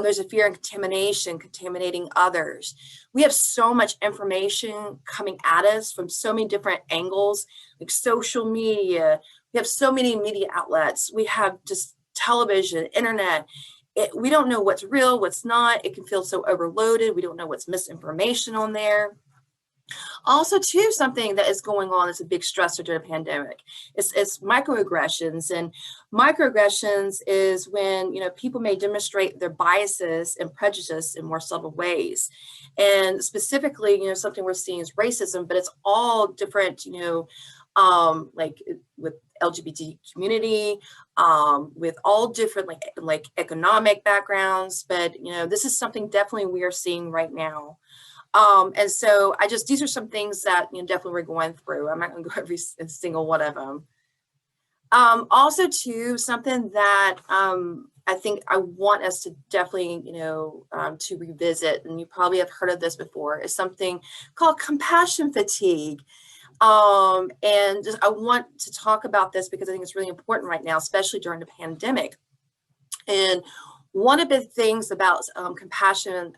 There's a fear of contamination, contaminating others. We have so much information coming at us from so many different angles, like social media. We have so many media outlets. We have just television, internet. We don't know what's real, what's not. It can feel so overloaded. We don't know what's misinformation on there. Also, too, something that is going on is a big stressor during the pandemic. It's microaggressions, and microaggressions is when people may demonstrate their biases and prejudice in more subtle ways. And specifically, something we're seeing is racism, but it's all different. Like with LGBT community, with all different like economic backgrounds, but this is something definitely we are seeing right now. And so these are some things that definitely we're going through. I'm not going to go every single one of them. Also too, something that I think I want us to definitely to revisit, and you probably have heard of this before, is something called compassion fatigue. I want to talk about this because I think it's really important right now, especially during the pandemic. And one of the things about compassion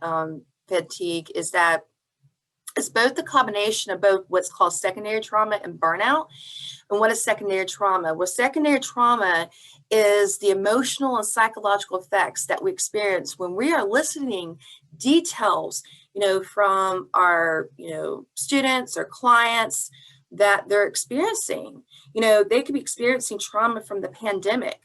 fatigue is that it's both the combination of both what's called secondary trauma and burnout. And what is secondary trauma? Well, secondary trauma is the emotional and psychological effects that we experience when we are listening details, from our, students or clients, that they're experiencing. You know, they could be experiencing trauma from the pandemic.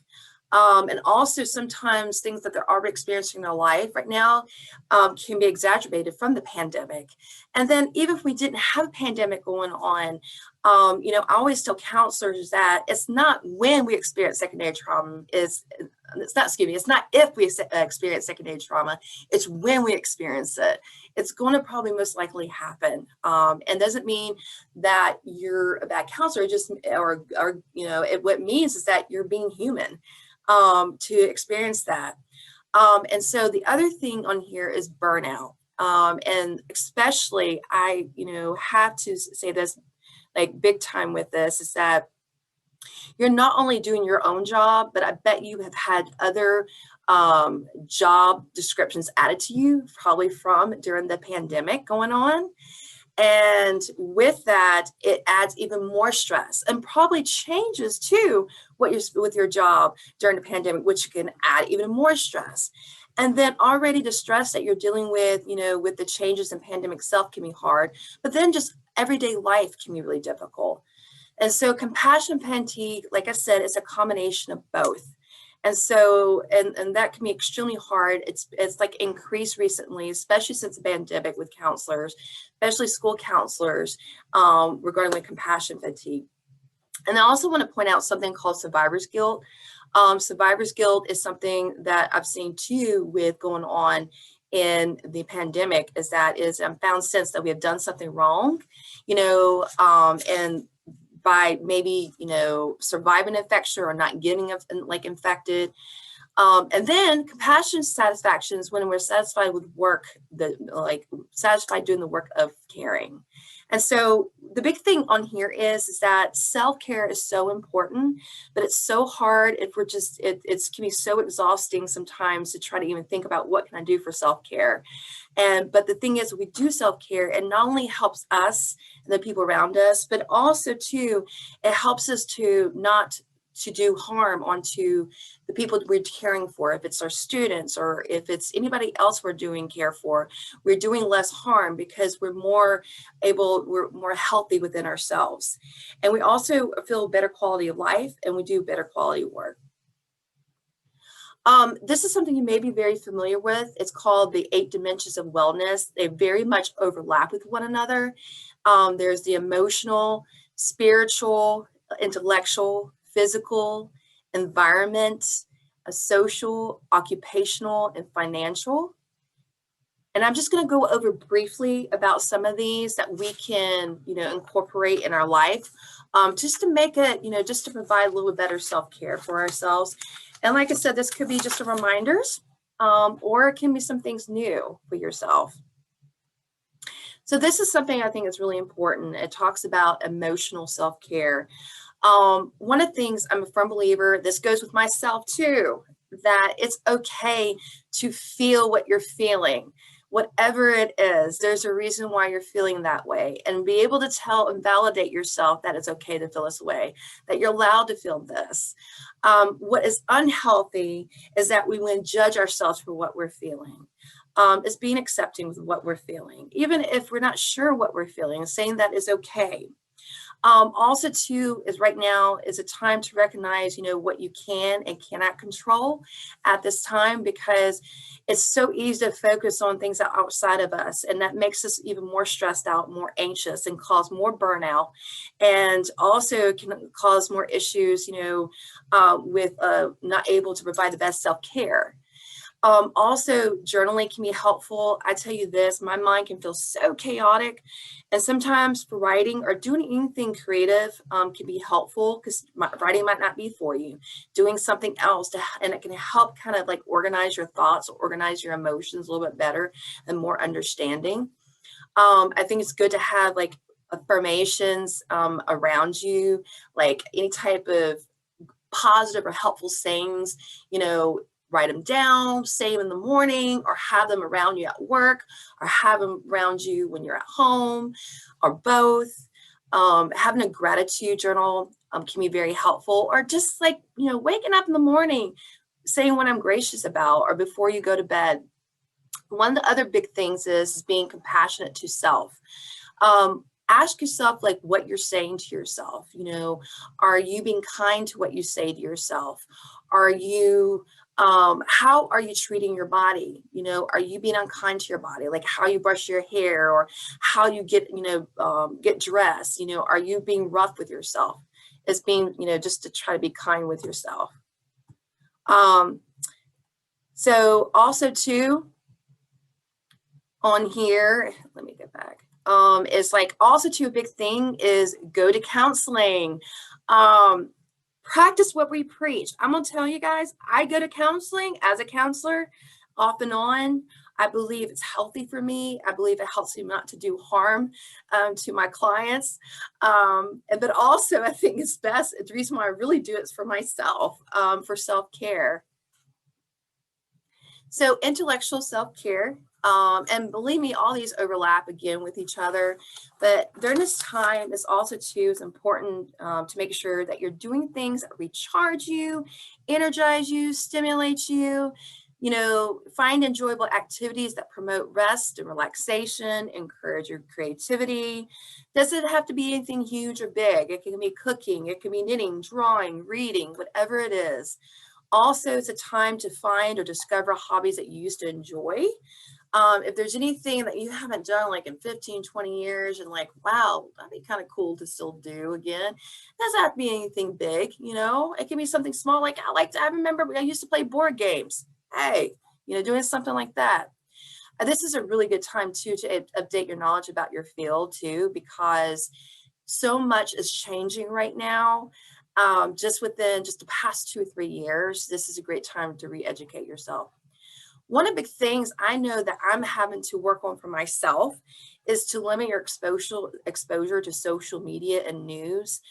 And also sometimes things that they're already experiencing in their life right now can be exacerbated from the pandemic. And then even if we didn't have a pandemic going on, you know, I always tell counselors that it's not when we experience secondary trauma, it's not if we experience secondary trauma, it's when we experience it. It's going to probably most likely happen. And doesn't mean that you're a bad counselor, or you know, what it means is that you're being human to experience that. And so the other thing on here is burnout. And especially I, you know, have to say this like big time with this is that you're not only doing your own job, but I bet you have had other job descriptions added to you, probably from during the pandemic going on. And with that, it adds even more stress and probably changes too with your job during the pandemic, which can add even more stress. And then already the stress that you're dealing with, you know, with the changes in pandemic itself can be hard, but then just everyday life can be really difficult. And so compassion fatigue, like I said, is a combination of both. And so, and that can be extremely hard. It's like increased recently, especially since the pandemic with counselors, especially school counselors, regarding with compassion fatigue. And I also want to point out something called survivor's guilt. Survivor's guilt is something that I've seen too with going on in the pandemic, is found sense that we have done something wrong, you know, and by maybe, you know, surviving infection or not getting like infected. And then compassion satisfaction is when we're satisfied with work, satisfied doing the work of caring. And so the big thing on here is that self-care is so important, but it's so hard if we're just, it can be so exhausting sometimes to try to even think about what can I do for self-care. But the thing is, we do self-care, and not only helps us and the people around us, but also too, it helps us to not to do harm onto the people we're caring for. If it's our students or if it's anybody else we're doing care for, we're doing less harm because we're more healthy within ourselves. And we also feel better quality of life, and we do better quality work. This is something you may be very familiar with. It's called the 8 dimensions of wellness. They very much overlap with one another. There's the emotional, spiritual, intellectual, physical, environment, social, occupational, and financial. And I'm just going to go over briefly about some of these that we can, you know, incorporate in our life, just to make it, you know, just to provide a little bit better self-care for ourselves. And like I said, this could be just a reminders, or it can be some things new for yourself. So this is something I think is really important. It talks about emotional self-care. One of the things, I'm a firm believer, this goes with myself too, that it's okay to feel what you're feeling. Whatever it is, there's a reason why you're feeling that way, and be able to tell and validate yourself that it's okay to feel this way, that you're allowed to feel this. What is unhealthy is that we want to judge ourselves for what we're feeling. Is being accepting with what we're feeling, even if we're not sure what we're feeling, saying that is okay. Also too, is right now is a time to recognize, you know, what you can and cannot control at this time, because it's so easy to focus on things outside of us, and that makes us even more stressed out, more anxious, and cause more burnout, and also can cause more issues, you know, with not able to provide the best self-care. Also, journaling can be helpful. I tell you this, my mind can feel so chaotic, and sometimes for writing or doing anything creative can be helpful, because writing might not be for you. Doing something else, and it can help kind of like organize your thoughts, or organize your emotions a little bit better and more understanding. I think it's good to have like affirmations around you, like any type of positive or helpful sayings, you know, write them down, say them in the morning, or have them around you at work, or have them around you when you're at home, or both. Having a gratitude journal can be very helpful, or just like, you know, waking up in the morning, saying what I'm gracious about, or before you go to bed. One of the other big things is being compassionate to self. ask yourself like what you're saying to yourself. You know, are you being kind to what you say to yourself? Are you how are you treating your body? You know, are you being unkind to your body? Like how you brush your hair or how you get, you know, get dressed. You know, are you being rough with yourself? It's being, you know, just to try to be kind with yourself. So also too, on here, let me get back. Is like also too, a big thing is go to counseling. Practice what we preach. I'm gonna tell you guys, I go to counseling as a counselor off and on. I believe it's healthy for me. I believe it helps me not to do harm to my clients. But also I think it's best, the reason why I really do it is for myself, for self-care. So intellectual self-care, and believe me, all these overlap again with each other, but during this time, it's also too is important to make sure that you're doing things that recharge you, energize you, stimulate you, you know, find enjoyable activities that promote rest and relaxation, encourage your creativity. Doesn't have to be anything huge or big. It can be cooking, it can be knitting, drawing, reading, whatever it is. Also, it's a time to find or discover hobbies that you used to enjoy. If there's anything that you haven't done like in 15, 20 years and like, wow, that'd be kind of cool to still do again. It doesn't have to be anything big, you know, it can be something small. Like I remember I used to play board games. Hey, you know, doing something like that. This is a really good time too to update your knowledge about your field too, because so much is changing right now. Just within just the past 2 or 3 years, this is a great time to re-educate yourself. One of the big things I know that I'm having to work on for myself is to limit your exposure to social media and news.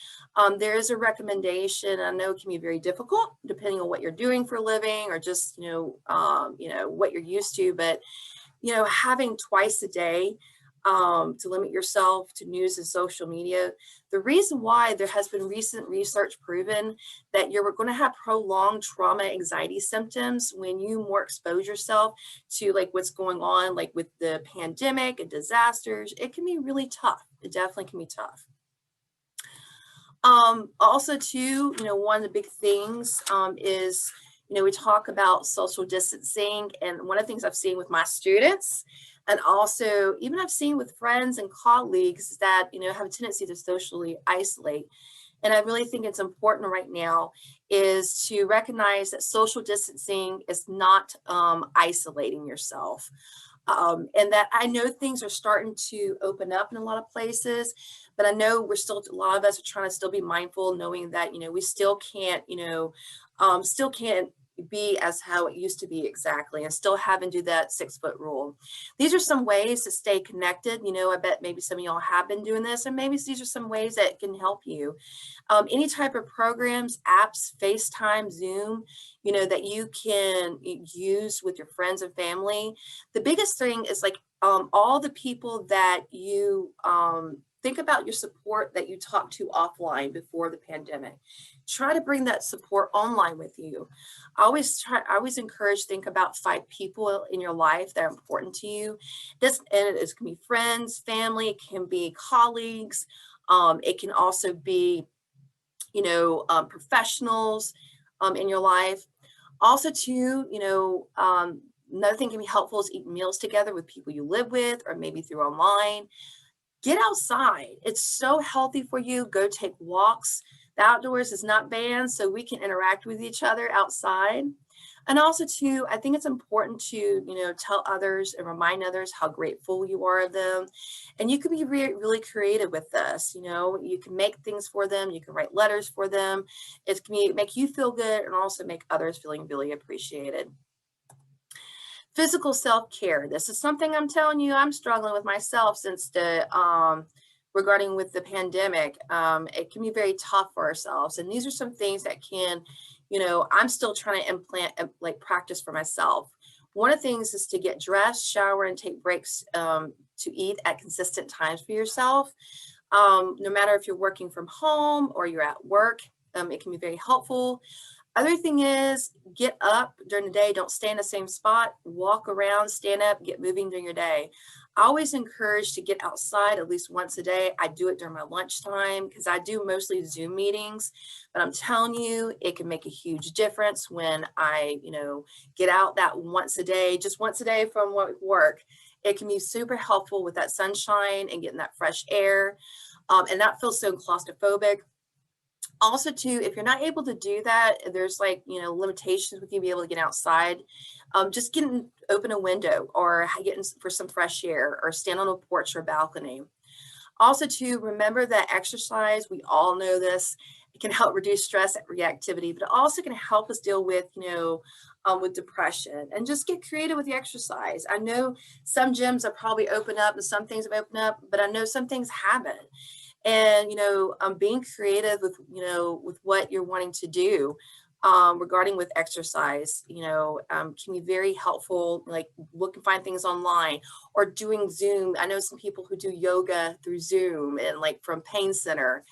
There is a recommendation. I know it can be very difficult depending on what you're doing for a living or just, you know, what you're used to, but, you know, having twice a day to limit yourself to news and social media. The reason why there has been recent research proven that you're going to have prolonged trauma anxiety symptoms when you more expose yourself to like what's going on, like with the pandemic and disasters. It can be really tough. It definitely can be tough. Also too, you know, one of the big things is, you know, we talk about social distancing, and one of the things I've seen with my students and also even I've seen with friends and colleagues that, you know, have a tendency to socially isolate. And I really think it's important right now is to recognize that social distancing is not isolating yourself. And that I know things are starting to open up in a lot of places, but I know we're still, a lot of us are trying to still be mindful, knowing that, you know, we still can't, you know, still can't be as how it used to be exactly, and still having to do that 6-foot rule. These are some ways to stay connected. You know, I bet maybe some of y'all have been doing this, and maybe these are some ways that can help you. Any type of programs, apps, FaceTime, Zoom, you know, that you can use with your friends and family. The biggest thing is like all the people that you think about your support that you talked to offline before the pandemic. Try to bring that support online with you. I always encourage, think about 5 people in your life that are important to you. And it can be friends, family, it can be colleagues. It can also be, you know, professionals in your life. Also too, you know, another thing can be helpful is eat meals together with people you live with, or maybe through online. Get outside. It's so healthy for you. Go take walks. The outdoors is not banned, so we can interact with each other outside. And also too, I think it's important to, you know, tell others and remind others how grateful you are of them. And you can be really creative with this. You know, you can make things for them. You can write letters for them. It can make you feel good and also make others feeling really appreciated. Physical self-care. This is something I'm telling you, I'm struggling with myself since the regarding with the pandemic. It can be very tough for ourselves. And these are some things that can, you know, I'm still trying to implant, like practice for myself. One of the things is to get dressed, shower, and take breaks to eat at consistent times for yourself. No matter if you're working from home or you're at work, it can be very helpful. Other thing is get up during the day. Don't stay in the same spot. Walk around, stand up, get moving during your day. I always encourage to get outside at least once a day. I do it during my lunchtime because I do mostly Zoom meetings, but I'm telling you, it can make a huge difference when I, get out that once a day, just once a day from work. It can be super helpful with that sunshine and getting that fresh air, and not feel so claustrophobic. Also too, if you're not able to do that, there's limitations with you being able to get outside. Just open a window or getting for some fresh air or stand on a porch or balcony. Also too, remember that exercise, we all know this, it can help reduce stress reactivity, but it also can help us deal with, with depression, and just get creative with the exercise. I know some gyms have probably opened up and some things have opened up, but I know some things haven't. And being creative with with what you're wanting to do regarding with exercise can be very helpful. Like look and find things online or doing Zoom. I know some people who do yoga through Zoom and like from Pain Center.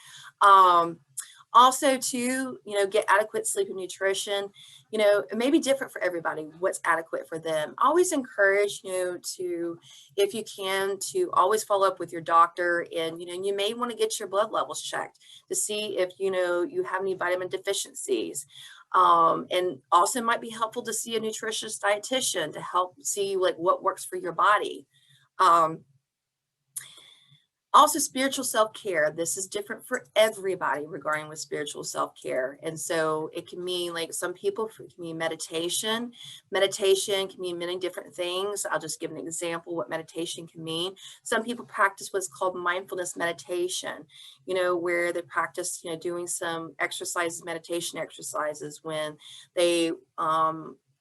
Also to get adequate sleep and nutrition. It may be different for everybody what's adequate for them. Always encourage to, if you can, to always follow up with your doctor, and you may want to get your blood levels checked to see if you have any vitamin deficiencies. And also might be helpful to see a nutritionist dietitian to help see like what works for your body. Also, spiritual self-care. This is different for everybody regarding with spiritual self-care. And so it can mean, like some people, it can mean meditation. Meditation can mean many different things. I'll just give an example what meditation can mean. Some people practice what's called mindfulness meditation, where they practice, doing some exercises, meditation exercises when they,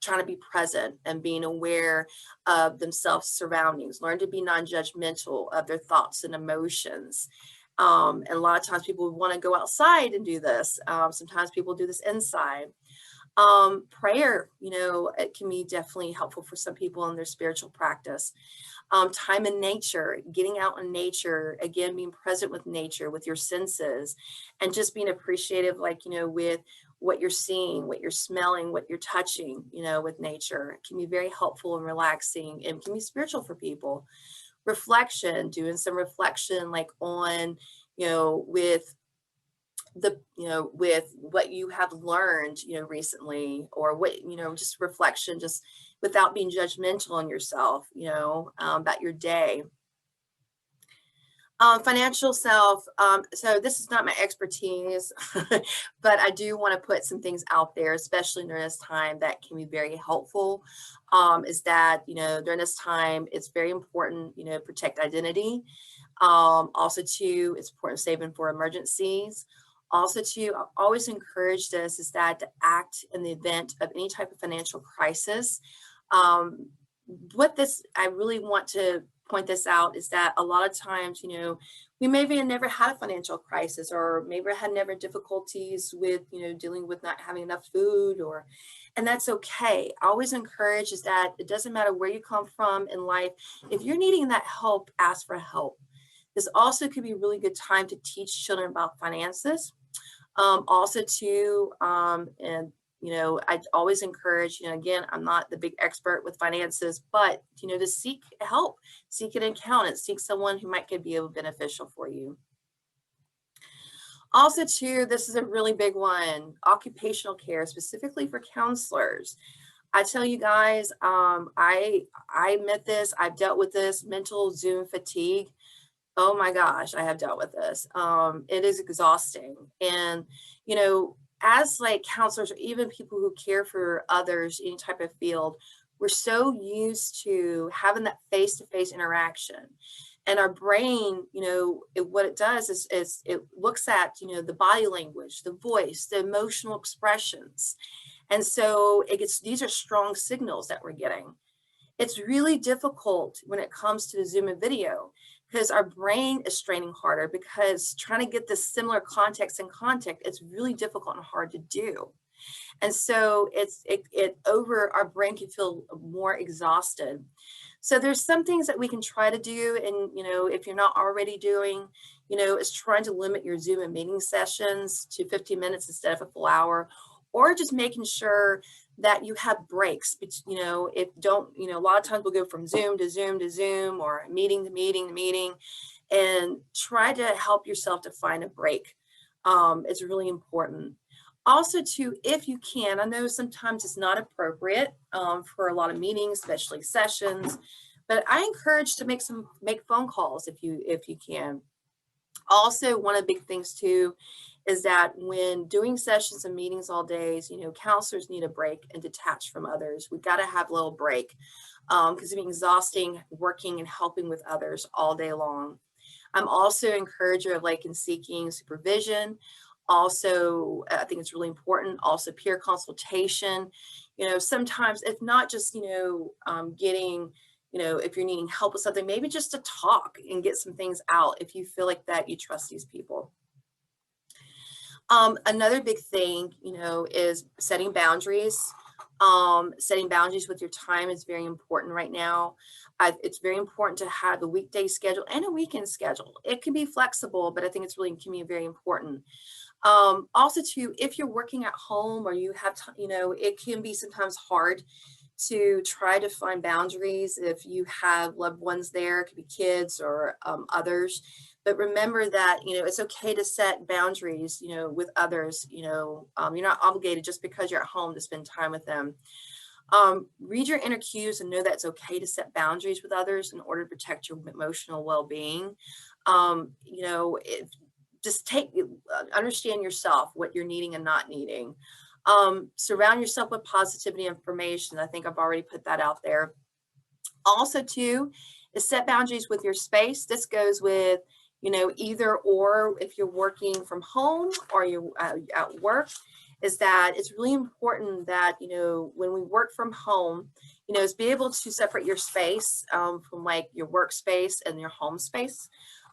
trying to be present and being aware of themselves surroundings, learn to be non-judgmental of their thoughts and emotions. And a lot of times people want to go outside and do this. Sometimes people do this inside. Prayer, it can be definitely helpful for some people in their spiritual practice. Time in nature, getting out in nature, again, being present with nature, with your senses, and just being appreciative, like, with what you're seeing, what you're smelling, what you're touching, with nature. It can be very helpful and relaxing, and can be spiritual for people. Reflection, doing some reflection, like on, with with what you have learned, recently, or what, just reflection, just without being judgmental on yourself, about your day. Financial self. So this is not my expertise, but I do want to put some things out there, especially during this time, that can be very helpful. Is that, during this time, it's very important, protect identity. Also too, it's important saving for emergencies. Also too, I always encourage this, is that to act in the event of any type of financial crisis. I really want to point this out, is that a lot of times, we maybe have never had a financial crisis, or maybe had never difficulties with, dealing with not having enough food, and that's okay. I always encourage is that it doesn't matter where you come from in life. If you're needing that help, ask for help. This also could be a really good time to teach children about finances. Also too, and I always encourage, again, I'm not the big expert with finances, but, to seek help, seek an accountant, seek someone who might be able beneficial for you. Also too, this is a really big one, occupational care, specifically for counselors. I tell you guys, I met this, I've dealt with this mental Zoom fatigue. Oh my gosh, I have dealt with this. It is exhausting. And, as like counselors, or even people who care for others, any type of field, we're so used to having that face-to-face interaction. And our brain, what it does is it looks at, the body language, the voice, the emotional expressions. And so these are strong signals that we're getting. It's really difficult when it comes to the Zoom and video, because our brain is straining harder, because trying to get this similar context and contact, it's really difficult and hard to do. And so our brain can feel more exhausted. So there's some things that we can try to do. And, if you're not already doing, is trying to limit your Zoom and meeting sessions to 15 minutes instead of a full hour, or just making sure that you have breaks. You know, if don't, you know, a lot of times we'll go from Zoom to Zoom to Zoom, or meeting to meeting to meeting, and try to help yourself to find a break. It's really important. Also too, if you can, I know sometimes it's not appropriate for a lot of meetings, especially sessions, but I encourage to make phone calls if you can. Also, one of the big things too is that when doing sessions and meetings all days, you know, counselors need a break and detach from others. We've got to have a little break because it's exhausting working and helping with others all day long. I'm also an encourager of like in seeking supervision. Also, I think it's really important. Also, peer consultation. You know, sometimes if not just, you know, getting, you know, if you're needing help with something, maybe just to talk and get some things out if you feel like that you trust these people. Another big thing, you know, is setting boundaries. Setting boundaries with your time is very important right now. It's very important to have a weekday schedule and a weekend schedule. It can be flexible, but I think it's really can be very important. Also too, if you're working at home or you have, you know, it can be sometimes hard to try to find boundaries if you have loved ones there, it could be kids or others. But remember that, you know, it's okay to set boundaries, you know, with others. You know, you're not obligated just because you're at home to spend time with them. Read your inner cues and know that it's okay to set boundaries with others in order to protect your emotional well-being. You know, just understand yourself, what you're needing and not needing. Surround yourself with positivity information. I think I've already put that out there. Also too, is set boundaries with your space. This goes with, you know, either or if you're working from home or you're at work, is that it's really important that, you know, when we work from home, you know, is be able to separate your space from like your workspace and your home space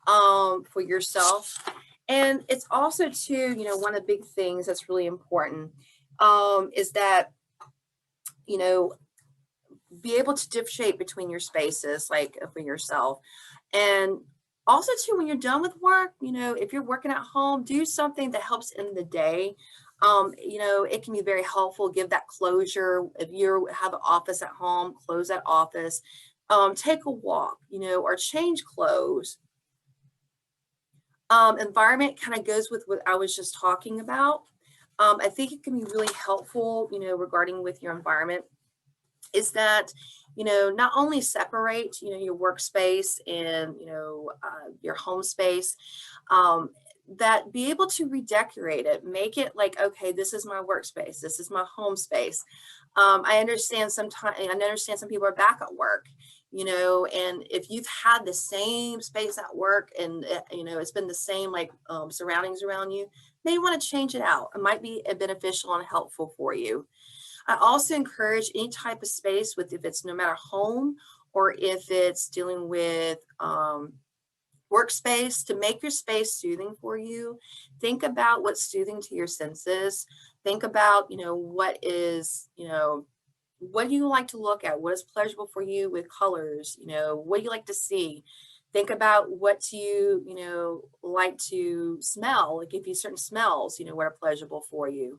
for yourself. And it's also too, you know, one of the big things that's really important is that, you know, be able to differentiate between your spaces, like for yourself. And also too, when you're done with work, you know, if you're working at home, do something that helps in the day. You know, it can be very helpful, give that closure. If you have an office at home, close that office, take a walk, you know, or change clothes. Environment kind of goes with what I was just talking about. I think it can be really helpful, you know, regarding with your environment, is that, you know, not only separate, you know, your workspace and, you know, your home space, that be able to redecorate it, make it like, okay, this is my workspace, this is my home space. I understand some people are back at work, you know, and if you've had the same space at work and, you know, it's been the same like surroundings around you, may want to change it out. It might be beneficial and helpful for you. I also encourage any type of space with, if it's no matter home or if it's dealing with workspace, to make your space soothing for you. Think about what's soothing to your senses. Think about, you know, what is, you know, what do you like to look at? What is pleasurable for you with colors? You know, what do you like to see? Think about what you know, like to smell, like if you certain smells, you know, what are pleasurable for you.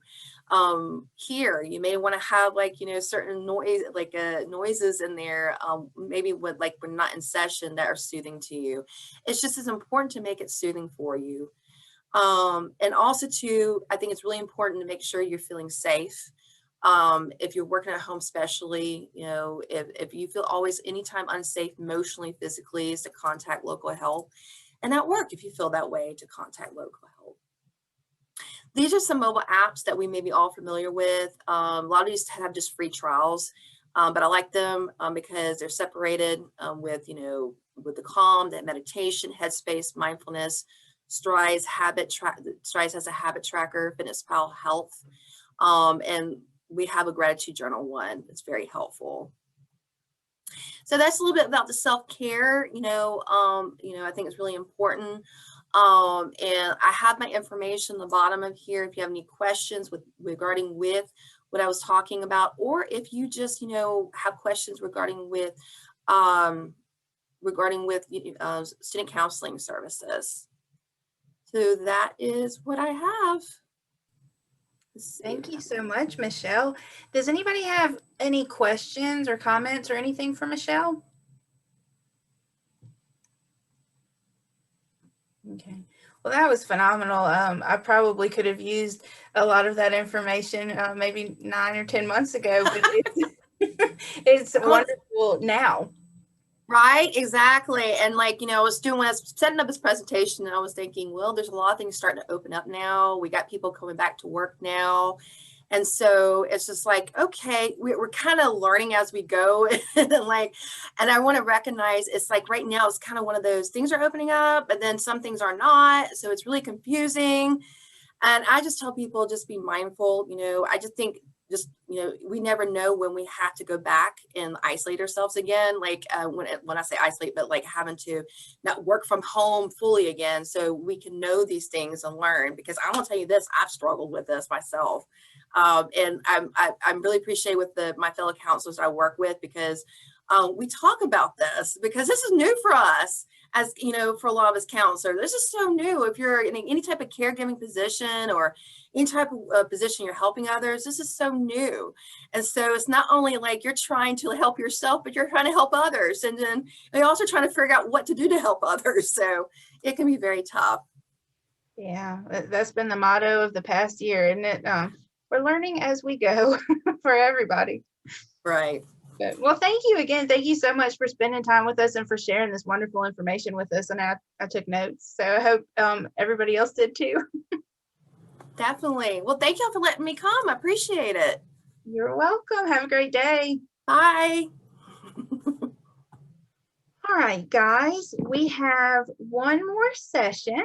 Here, you may want to have like, you know, certain noise, like noises in there, maybe with like we're not in session that are soothing to you. It's just as important to make it soothing for you. And also too, I think it's really important to make sure you're feeling safe. If you're working at home, especially, you know, if you feel always anytime unsafe emotionally, physically, is to contact local help. And at work, if you feel that way, to contact local help. These are some mobile apps that we may be all familiar with. A lot of these have just free trials, but I like them because they're separated with, you know, with the Calm, that meditation, Headspace, mindfulness, Strides has a habit tracker, Fitness Pal Health, and we have a gratitude journal one. It's very helpful. So that's a little bit about the self-care, you know, I think it's really important. And I have my information on the bottom of here if you have any questions regarding with what I was talking about, or if you just, you know, have questions regarding with student counseling services. So that is what I have. Thank you so much, Michelle. Does anybody have any questions or comments or anything for Michelle? Okay. Well, that was phenomenal. I probably could have used a lot of that information maybe 9 or 10 months ago, but it's wonderful now. Right, exactly. And like, you know, when I was setting up this presentation, I was thinking, well, there's a lot of things starting to open up now. We got people coming back to work now. And so it's just like, okay, we're kind of learning as we go. and I want to recognize it's like right now, it's kind of one of those things are opening up, but then some things are not. So it's really confusing. And I just tell people, just be mindful. You know, I just think we never know when we have to go back and isolate ourselves again. Like when I say isolate, but like having to not work from home fully again, so we can know these things and learn. Because I want to tell you this, I've struggled with this myself, and I'm really appreciative with my fellow counselors I work with, because we talk about this because this is new for us. As you know, for a lot of us counselors, this is so new. If you're in any type of caregiving position or any type of position you're helping others, this is so new. And so it's not only like you're trying to help yourself, but you're trying to help others. And then you're also trying to figure out what to do to help others. So it can be very tough. Yeah, that's been the motto of the past year, isn't it? We're learning as we go for everybody. Right. But, well, thank you again. Thank you so much for spending time with us and for sharing this wonderful information with us. And I took notes, so I hope everybody else did too. Definitely. Well, thank y'all for letting me come. I appreciate it. You're welcome. Have a great day. Bye. All right, guys, we have one more session,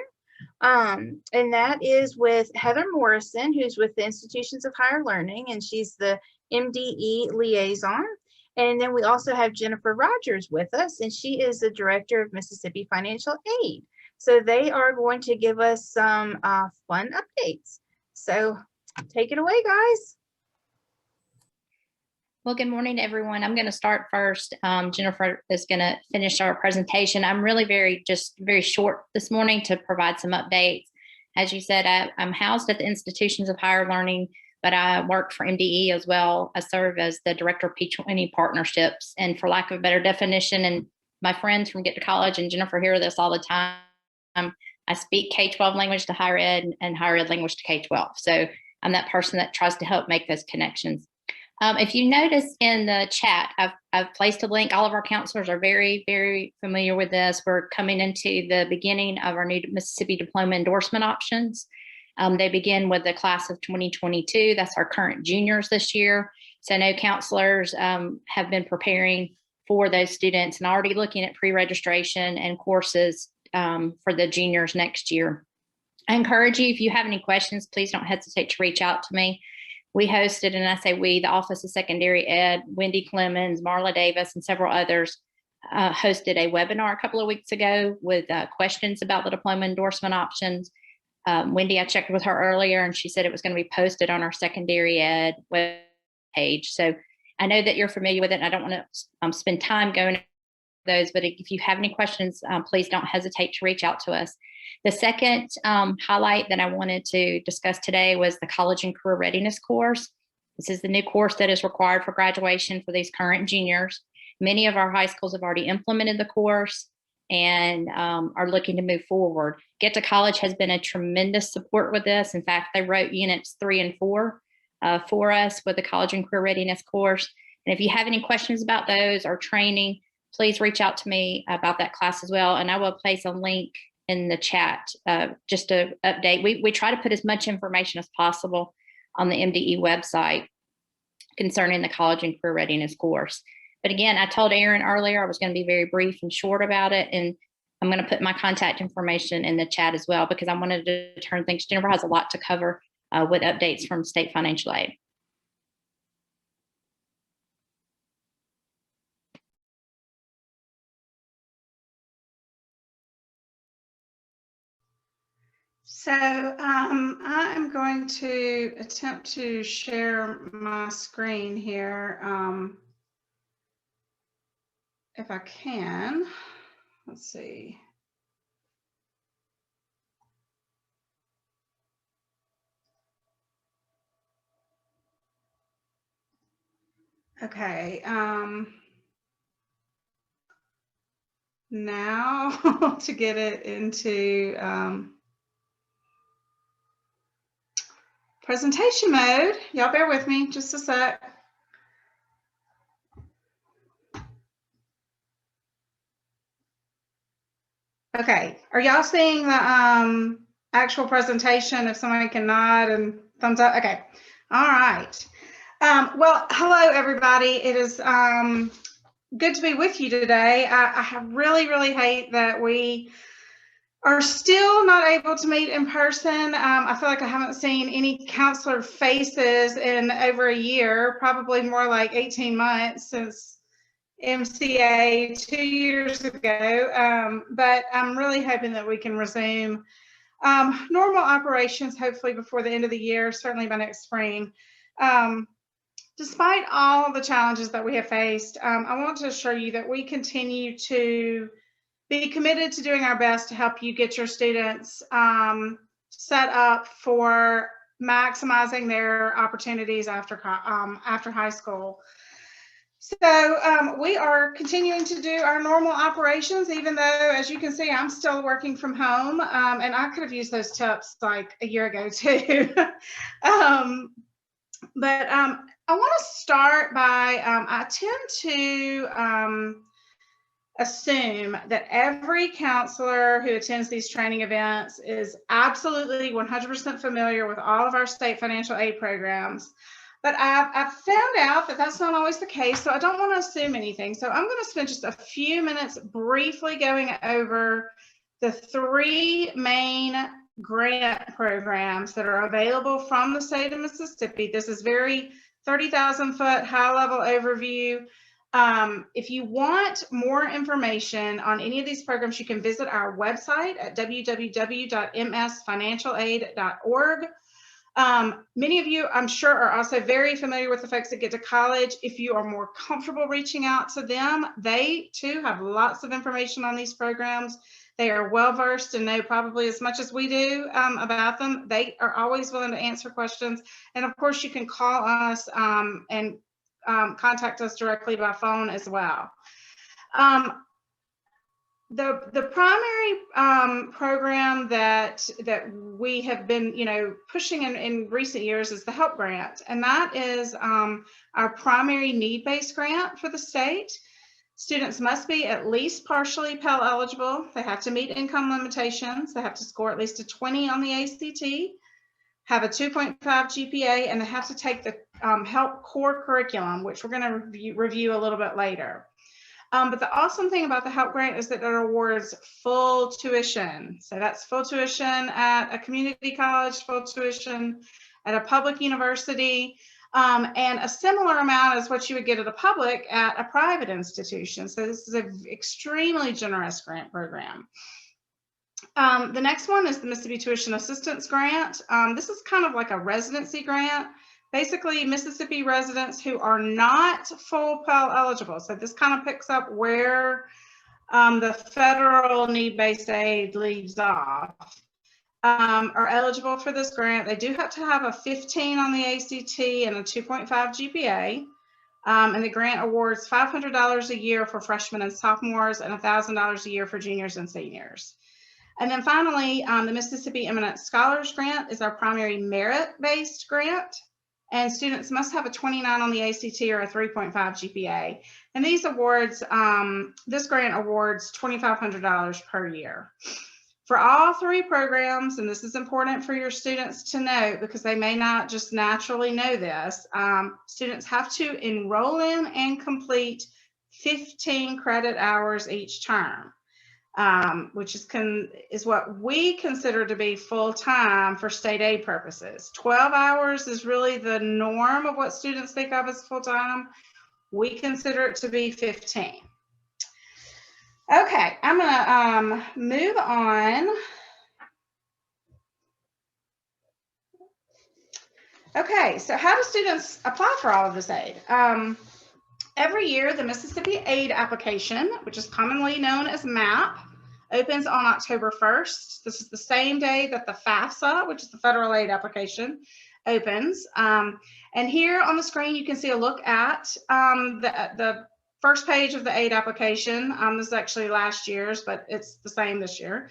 and that is with Heather Morrison, who's with the Institutions of Higher Learning, and she's the MDE liaison. And then we also have Jennifer Rogers with us, and she is the Director of Mississippi Financial Aid. So they are going to give us some fun updates. So take it away, guys. Well, good morning, everyone. I'm going to start first. Jennifer is going to finish our presentation. I'm really very short this morning to provide some updates. As you said, I'm housed at the Institutions of Higher Learning, but I work for MDE as well. I serve as the Director of P20 Partnerships. And for lack of a better definition, and my friends from Get to College and Jennifer hear this all the time, I speak K-12 language to higher ed and higher ed language to K-12. So I'm that person that tries to help make those connections. If you notice in the chat, I've placed a link. All of our counselors are very, very familiar with this. We're coming into the beginning of our new Mississippi Diploma endorsement options. They begin with the class of 2022. That's our current juniors this year. So I know counselors have been preparing for those students and already looking at pre-registration and courses for the juniors next year. I encourage you, if you have any questions, please don't hesitate to reach out to me. We hosted, and I say we, the Office of Secondary Ed, Wendy Clemens, Marla Davis, and several others hosted a webinar a couple of weeks ago with questions about the diploma endorsement options. Wendy, I checked with her earlier, and she said it was going to be posted on our secondary ed web page. So I know that you're familiar with it, and I don't want to spend time going over those, but if you have any questions, please don't hesitate to reach out to us. The second highlight that I wanted to discuss today was the College and Career Readiness course. This is the new course that is required for graduation for these current juniors. Many of our high schools have already implemented the course and are looking to move forward. Get to College has been a tremendous support with this. In fact, they wrote units 3 and 4 for us with the College and Career Readiness course. And if you have any questions about those or training, please reach out to me about that class as well. And I will place a link in the chat just to update. We try to put as much information as possible on the MDE website concerning the College and Career Readiness course. But again, I told Aaron earlier I was going to be very brief and short about it, and I'm going to put my contact information in the chat as well because I wanted to turn things. Jennifer has a lot to cover with updates from state financial aid. So I'm going to attempt to share my screen here if I can. Let's see. Okay. Now to get it into presentation mode. Y'all bear with me just a sec. Okay, are y'all seeing the actual presentation? If somebody can nod and thumbs up. Okay, all right. Well, hello everybody. It is good to be with you today. I really hate that we are still not able to meet in person. I feel like I haven't seen any counselor faces in over a year, probably more like 18 months since MCA 2 years ago. But I'm really hoping that we can resume normal operations, hopefully before the end of the year, certainly by next spring. Despite all the challenges that we have faced, I want to assure you that we continue to be committed to doing our best to help you get your students set up for maximizing their opportunities after high school. So we are continuing to do our normal operations, even though, as you can see, I'm still working from home, and I could have used those tips like a year ago too. But I want to start by, I tend to assume that every counselor who attends these training events is absolutely 100% familiar with all of our state financial aid programs. But I've found out that that's not always the case, so I don't want to assume anything. So I'm going to spend just a few minutes briefly going over the 3 main grant programs that are available from the state of Mississippi. This is very 30,000-foot high-level overview. If you want more information on any of these programs, you can visit our website at www.msfinancialaid.org. Many of you, I'm sure, are also very familiar with the folks that get to college. If you are more comfortable reaching out to them, they too have lots of information on these programs. They are well versed and know probably as much as we do about them. They are always willing to answer questions. And of course, you can call us and contact us directly by phone as well. The primary program that we have been, pushing in recent years is the HELP grant, and that is our primary need-based grant for the state. Students must be at least partially Pell eligible. They have to meet income limitations. They have to score at least a 20 on the ACT, have a 2.5 GPA, and they have to take the HELP core curriculum, which we're going to review a little bit later. But the awesome thing about the HELP grant is that it awards full tuition. So that's full tuition at a community college, full tuition at a public university, and a similar amount as what you would get at a public at a private institution. So this is an extremely generous grant program. The next one is the Mississippi Tuition Assistance Grant. This is kind of like a residency grant. Basically, Mississippi residents who are not full Pell eligible. So this kind of picks up where the federal need-based aid leaves off. Are eligible for this grant. They do have to have a 15 on the ACT and a 2.5 GPA. And the grant awards $500 a year for freshmen and sophomores and $1,000 a year for juniors and seniors. And then finally, the Mississippi Eminent Scholars Grant is our primary merit-based grant. And students must have a 29 on the ACT or a 3.5 GPA. And these awards, this grant awards $2,500 per year. For all 3 programs, and this is important for your students to know because they may not just naturally know this, students have to enroll in and complete 15 credit hours each term, which is what we consider to be full-time for state aid purposes. 12 hours is really the norm of what students think of as full-time. We consider it to be 15. Okay, I'm gonna move on. Okay, so how do students apply for all of this aid? Every year, the Mississippi Aid Application, which is commonly known as MAP, opens on October 1st. This is the same day that the FAFSA, which is the Federal Aid Application, opens. And here on the screen, you can see a look at the first page of the aid application. This is actually last year's, but it's the same this year.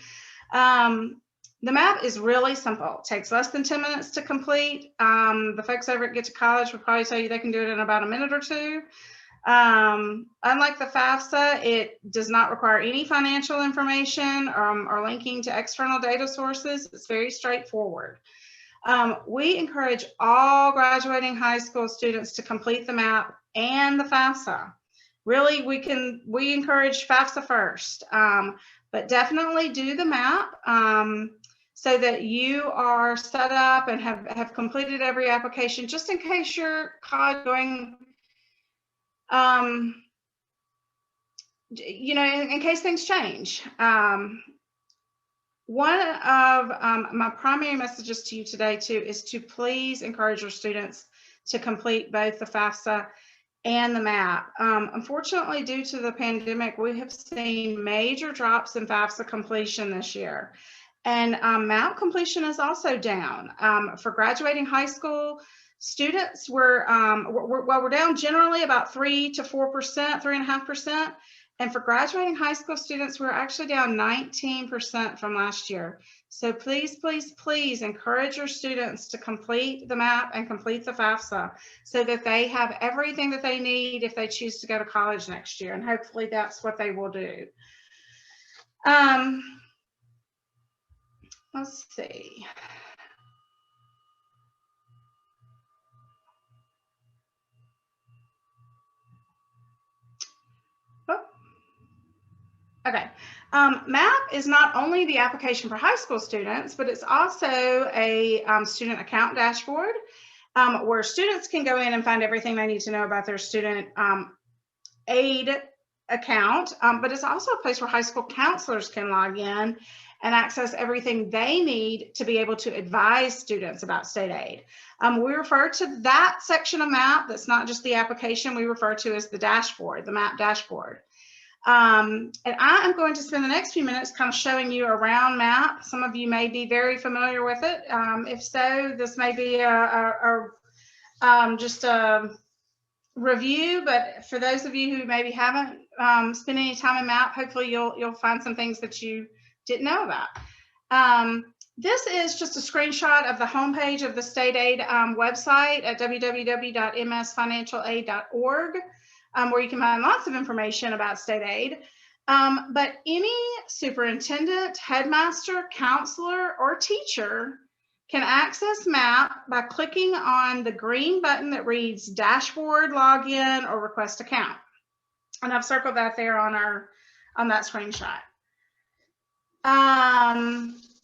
The map is really simple. It takes less than 10 minutes to complete. The folks over at Get to College will probably tell you they can do it in about a minute or two. Unlike the FAFSA, it does not require any financial information or linking to external data sources. It's very straightforward. We encourage all graduating high school students to complete the map and the FAFSA. Really, we encourage FAFSA first, but definitely do the map so that you are set up and have completed every application, just in case you're going, you know, in case things change. One of my primary messages to you today too is to please encourage your students to complete both the FAFSA and the map. Unfortunately, due to the pandemic, we have seen major drops in FAFSA completion this year. And map completion is also down. For graduating high school students, we're down generally about 3 to 4%, 3.5%. And for graduating high school students, we're actually down 19% from last year. So please, please, please encourage your students to complete the map and complete the FAFSA so that they have everything that they need if they choose to go to college next year. And hopefully that's what they will do. Let's see. Okay, MAP is not only the application for high school students, but it's also a student account dashboard where students can go in and find everything they need to know about their student aid account, but it's also a place where high school counselors can log in and access everything they need to be able to advise students about state aid. We refer to that section of MAP that's not just the application, we refer to as the dashboard, the MAP dashboard. And I am going to spend the next few minutes kind of showing you around MAP. Some of you may be very familiar with it. If so, this may be just a review, but for those of you who maybe haven't spent any time in MAP, hopefully you'll find some things that you didn't know about. This is just a screenshot of the homepage of the state aid website at www.msfinancialaid.org. Where you can find lots of information about state aid. But any superintendent, headmaster, counselor, or teacher can access MAP by clicking on the green button that reads Dashboard, Login, or Request Account. And I've circled that there on that screenshot.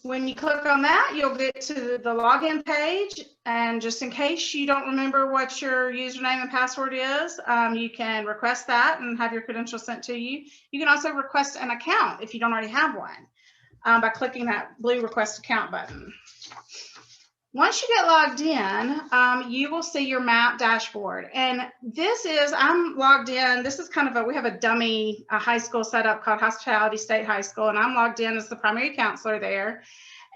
When you click on that, you'll get to the login page. And just in case you don't remember what your username and password is, you can request that and have your credentials sent to you. You can also request an account if you don't already have one by clicking that blue Request Account button. Once you get logged in, you will see your MAP dashboard. And I'm logged in. This is kind of we have a dummy high school setup called Hospitality State High School, and I'm logged in as the primary counselor there.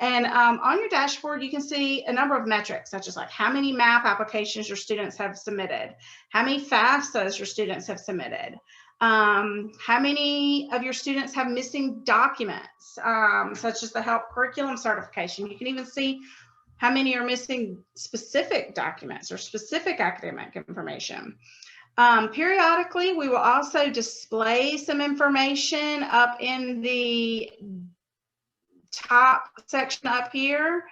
And on your dashboard, you can see a number of metrics, such as like how many MAP applications your students have submitted, how many FAFSAs your students have submitted, how many of your students have missing documents, such as the HELP curriculum certification. You can even see how many are missing specific documents or specific academic information. Periodically, we will also display some information up in the top section up here,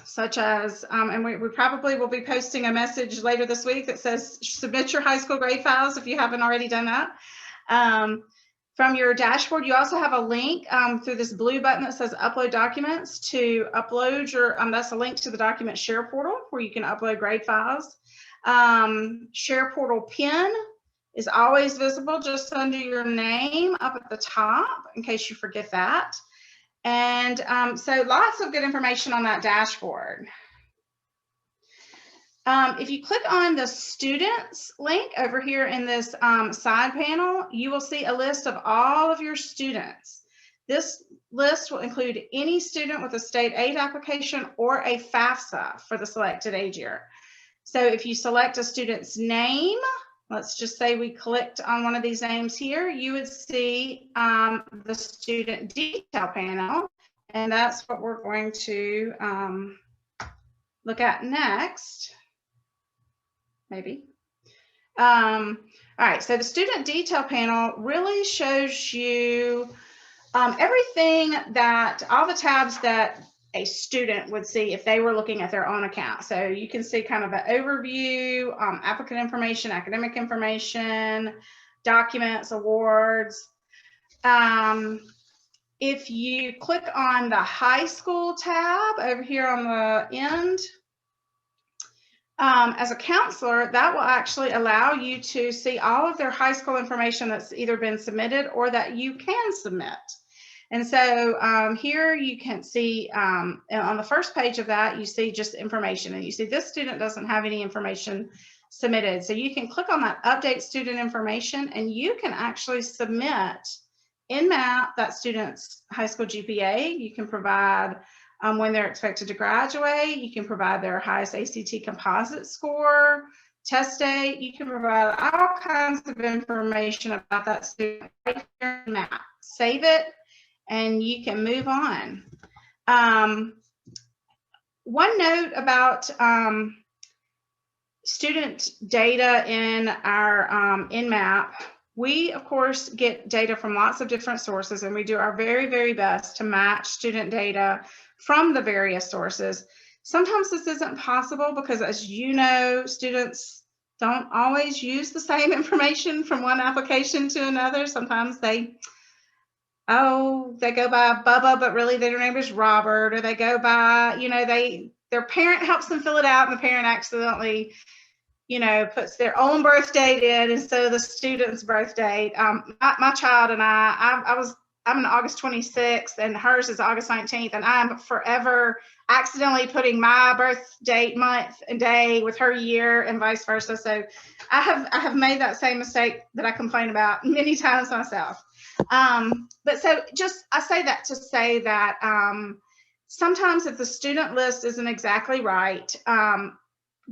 such as, and we probably will be posting a message later this week that says submit your high school grade files if you haven't already done that. From your dashboard, you also have a link through this blue button that says upload documents to upload your, that's a link to the document share portal where you can upload grade files. Share portal pin is always visible just under your name up at the top in case you forget that. And so lots of good information on that dashboard. If you click on the students link over here in this side panel, you will see a list of all of your students. This list will include any student with a state aid application or a FAFSA for the selected age year. So if you select a student's name, let's just say we clicked on one of these names here, you would see the student detail panel, and that's what we're going to look at next, maybe. All right, so the student detail panel really shows you everything that, all the tabs that a student would see if they were looking at their own account. So you can see kind of an overview, applicant information, academic information, documents, awards. If you click on the high school tab over here on the end, as a counselor, that will actually allow you to see all of their high school information that's either been submitted or that you can submit. And so here you can see on the first page of that, you see just information, and you see this student doesn't have any information submitted. So you can click on that update student information, and you can actually submit in MAP that student's high school GPA. You can provide when they're expected to graduate. You can provide their highest ACT composite score, test date. You can provide all kinds of information about that student right here in MAP. Save it, and you can move on. One note about student data in our InMap, we of course get data from lots of different sources, and we do our very, very best to match student data from the various sources. Sometimes this isn't possible because, as you know, students don't always use the same information from one application to another. Sometimes they go by Bubba, but really their name is Robert, or they go by, their parent helps them fill it out, and the parent accidentally, puts their own birth date in instead of the student's birth date. My child and I'm an August 26th, and hers is August 19th, and I'm forever accidentally putting my birth date, month, and day with her year, and vice versa. So I have made that same mistake that I complain about many times myself. But so I say that to say that sometimes if the student list isn't exactly right,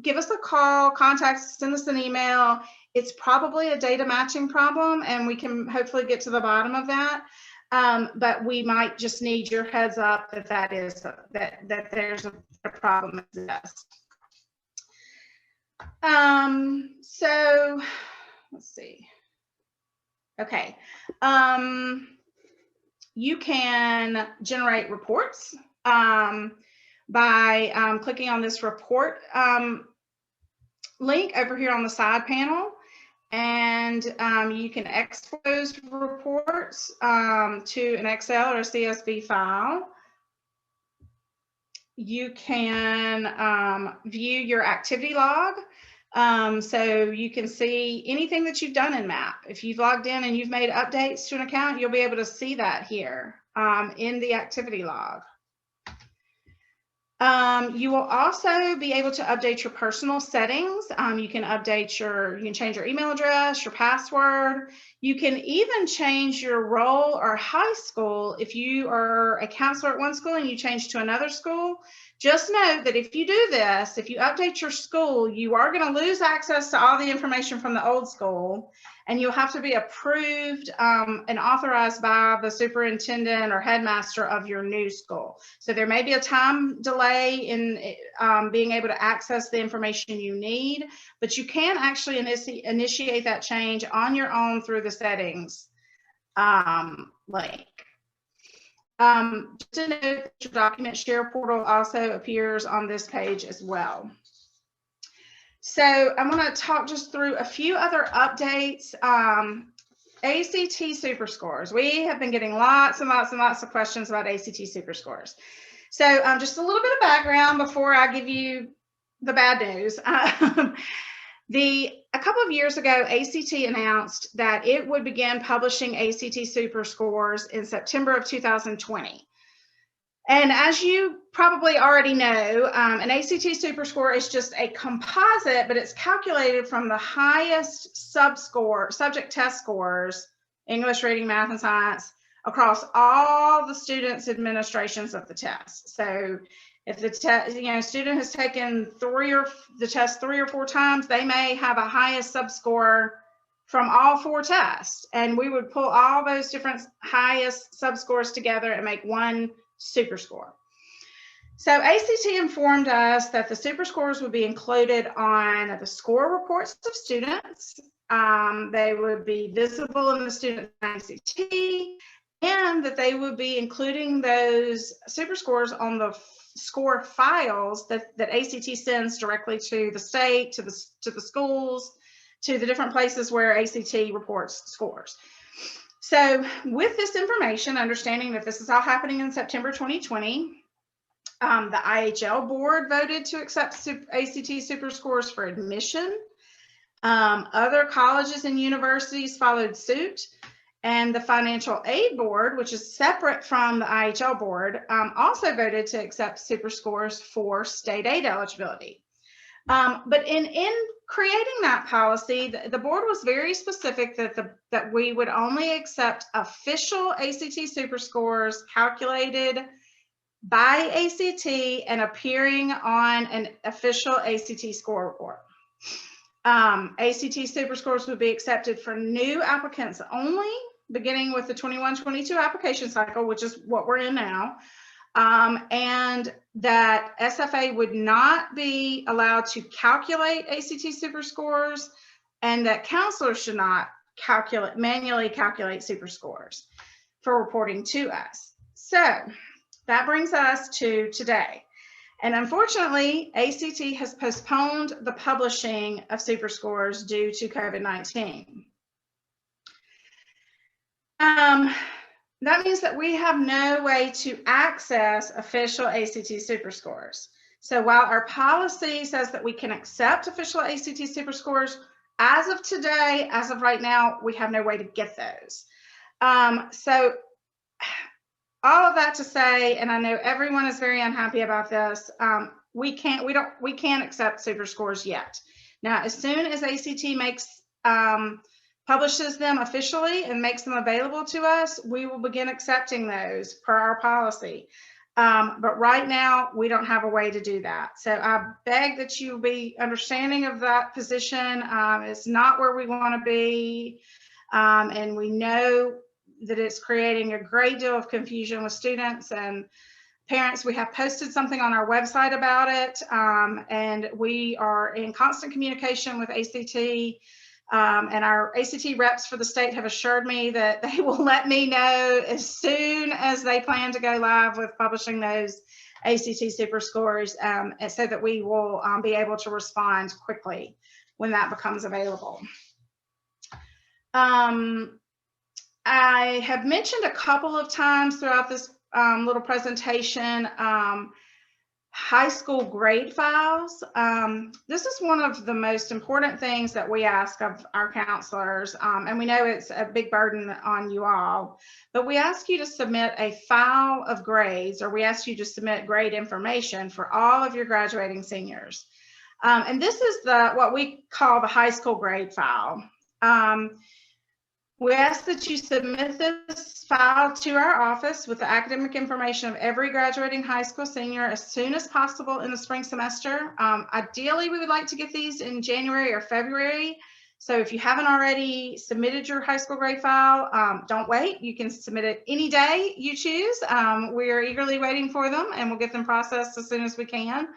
give us a call, contact us, send us an email. It's probably a data matching problem, and we can hopefully get to the bottom of that. But we might just need your heads up that there's a problem exists. So let's see. Okay. You can generate reports by clicking on this report link over here on the side panel, and you can export those reports to an Excel or a CSV file. You can view your activity log. So you can see anything that you've done in MAP. If you've logged in and you've made updates to an account, you'll be able to see that here in the activity log. You will also be able to update your personal settings. You can change your email address, your password. You can even change your role or high school. If you are a counselor at one school and you change to another school, just note that if you do this, if you update your school, you are going to lose access to all the information from the old school, and you'll have to be approved and authorized by the superintendent or headmaster of your new school. So there may be a time delay in being able to access the information you need, but you can actually initiate that change on your own through the settings link. Just to note that your document share portal also appears on this page as well. So I'm going to talk just through a few other updates. ACT super scores. We have been getting lots and lots and lots of questions about ACT super scores. So just a little bit of background before I give you the bad news. A couple of years ago, ACT announced that it would begin publishing ACT super scores in September of 2020. And as you probably already know, an ACT super score is just a composite, but it's calculated from the highest subject test scores, English, reading, math, and science, across all the students' administrations of the test. So if the student has taken the test 3 or 4 times, they may have a highest subscore from all 4 tests. And we would pull all those different highest subscores together and make one super score. So ACT informed us that the super scores would be included on the score reports of students. They would be visible in the student ACT, and that they would be including those super scores on the score files that ACT sends directly to the state, to the schools, to the different places where ACT reports scores. So with this information, understanding that this is all happening in September 2020, the IHL board voted to accept ACT super scores for admission. Other colleges and universities followed suit. And the financial aid board, which is separate from the IHL board, also voted to accept super scores for state aid eligibility. But in creating that policy, the board was very specific that we would only accept official ACT super scores calculated by ACT and appearing on an official ACT score report. ACT super scores would be accepted for new applicants only, beginning with the 21-22 application cycle, which is what we're in now, and that SFA would not be allowed to calculate ACT super scores, and that counselors should not manually calculate super scores for reporting to us. So that brings us to today. And unfortunately, ACT has postponed the publishing of super scores due to COVID-19. That means that we have no way to access official ACT super scores. So while our policy says that we can accept official ACT super scores, as of today, as of right now, we have no way to get those. So all of that to say, and I know everyone is very unhappy about this, we can't accept super scores yet. Now, as soon as ACT publishes them officially and makes them available to us, we will begin accepting those per our policy. But right now, we don't have a way to do that. So I beg that you be understanding of that position. It's not where we want to be, and we know that it's creating a great deal of confusion with students and parents. We have posted something on our website about it, and we are in constant communication with ACT, and our ACT reps for the state have assured me that they will let me know as soon as they plan to go live with publishing those ACT super scores, and so that we will be able to respond quickly when that becomes available. I have mentioned a couple of times throughout this little presentation, high school grade files. This is one of the most important things that we ask of our counselors, and we know it's a big burden on you all, but we ask you to submit a file of grades, or we ask you to submit grade information for all of your graduating seniors. And this is what we call the high school grade file. We ask that you submit this file to our office with the academic information of every graduating high school senior as soon as possible in the spring semester. Ideally, we would like to get these in January or February. So if you haven't already submitted your high school grade file, don't wait. You can submit it any day you choose. We are eagerly waiting for them, and we'll get them processed as soon as we can.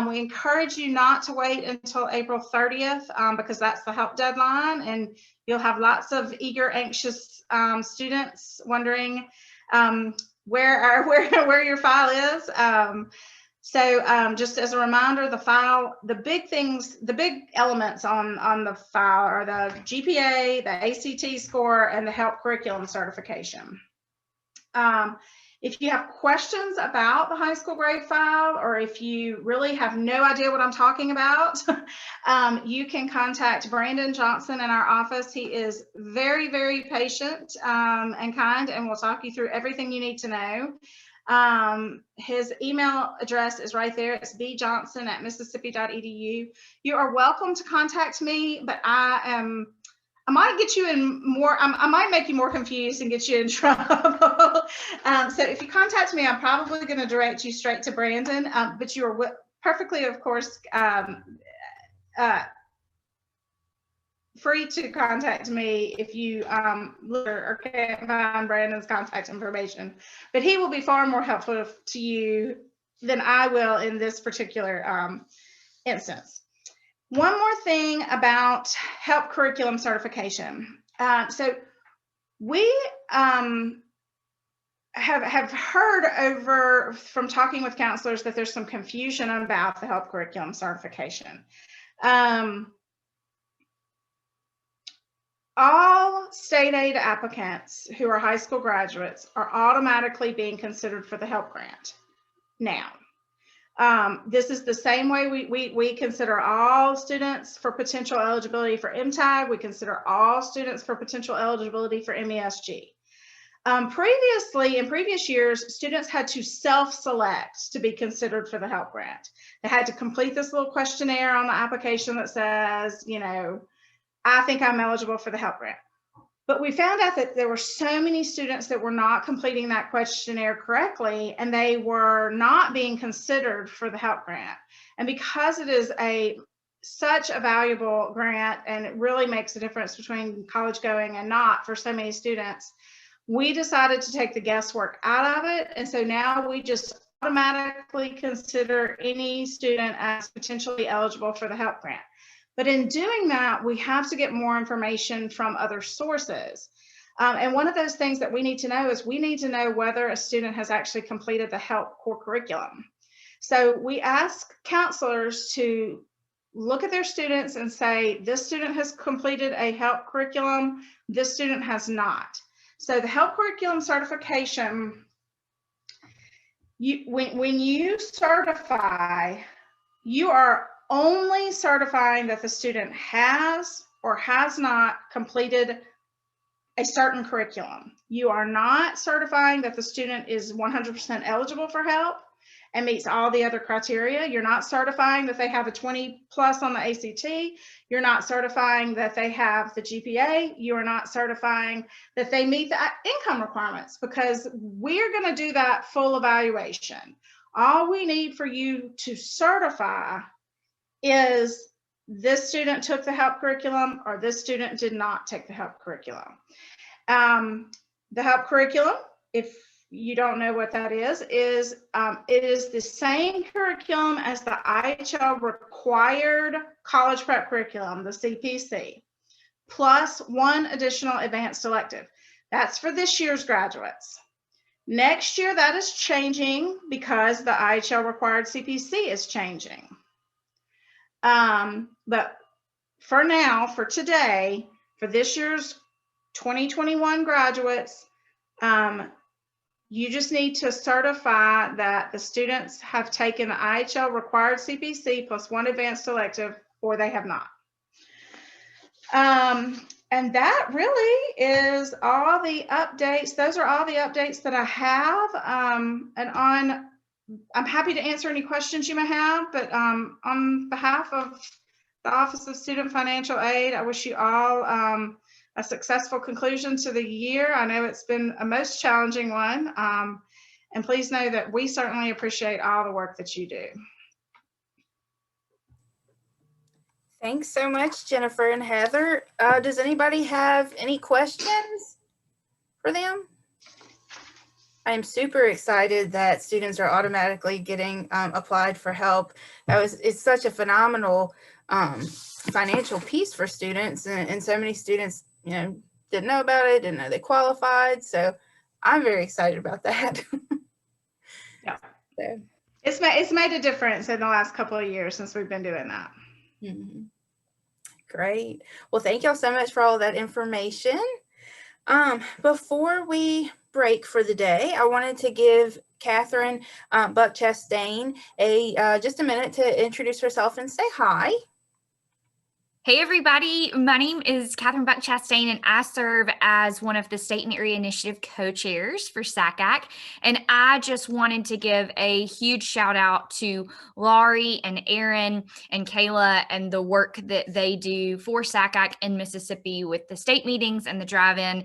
We encourage you not to wait until April 30th because that's the help deadline, and you'll have lots of eager, anxious students wondering where your file is. So just as a reminder, the file, the big elements on the file are the GPA, the ACT score, and the help curriculum certification. If you have questions about the high school grade file, or if you really have no idea what I'm talking about, you can contact Brandon Johnson in our office. He is very, very patient and kind, and will talk you through everything you need to know. His email address is right there. It's bjohnson@mississippi.edu. You are welcome to contact me, but I am might get you in more, I might make you more confused and get you in trouble. So if you contact me, I'm probably going to direct you straight to Brandon, but you are perfectly, of course, free to contact me if you or can't find Brandon's contact information. But he will be far more helpful to you than I will in this particular instance. One more thing about HELP curriculum certification. So we have heard from talking with counselors that there's some confusion about the HELP curriculum certification. All state aid applicants who are high school graduates are automatically being considered for the HELP grant now. This is the same way we consider all students for potential eligibility for MTAG. We consider all students for potential eligibility for MESG. Previously, in previous years, students had to self-select to be considered for the HELP grant. They had to complete this little questionnaire on the application that says, you know, I think I'm eligible for the HELP grant. But we found out that there were so many students that were not completing that questionnaire correctly, and they were not being considered for the HELP grant. And because it is such a valuable grant, and it really makes a difference between college going and not for so many students, we decided to take the guesswork out of it. And so now we just automatically consider any student as potentially eligible for the HELP grant. But in doing that, we have to get more information from other sources. And one of those things that we need to know is we need to know whether a student has actually completed the HELP core curriculum. So we ask counselors to look at their students and say, this student has completed a HELP curriculum, this student has not. So the HELP curriculum certification, when you certify, you are only certifying that the student has or has not completed a certain curriculum. You are not certifying that the student is 100% eligible for HELP and meets all the other criteria. You're not certifying that they have a 20 plus on the ACT. You're not certifying that they have the GPA. You are not certifying that they meet the income requirements, because we're going to do that full evaluation. All we need for you to certify is this student took the HELP curriculum or this student did not take the HELP curriculum. The HELP curriculum, if you don't know what that is it is the same curriculum as the IHL required college prep curriculum, the CPC, plus one additional advanced elective. That's for this year's graduates. Next year, that is changing because the IHL required CPC is changing. But for now, for today, for this year's 2021 graduates, you just need to certify that the students have taken the IHL required CPC plus one advanced elective, or they have not. And that really is all the updates. Those are all the updates that I have. I'm happy to answer any questions you may have, but on behalf of the Office of Student Financial Aid, I wish you all a successful conclusion to the year. I know it's been a most challenging one, and please know that we certainly appreciate all the work that you do. Thanks so much, Jennifer and Heather. Does anybody have any questions for them? I'm super excited that students are automatically getting applied for HELP. It's such a phenomenal financial piece for students, and so many students, you know, didn't know about it, didn't know they qualified. So I'm very excited about that. Yeah, so. It's made a difference in the last couple of years since we've been doing that. Mm-hmm. Great. Well, thank y'all so much for all that information. Before we break for the day, I wanted to give Catherine Buck-Chastain just a minute to introduce herself and say hi. Hey everybody, my name is Catherine Buck Chastain and I serve as one of the State and Area Initiative co-chairs for SACAC. And I just wanted to give a huge shout out to Laurie and Aaron and Kayla and the work that they do for SACAC in Mississippi with the state meetings and the drive-in.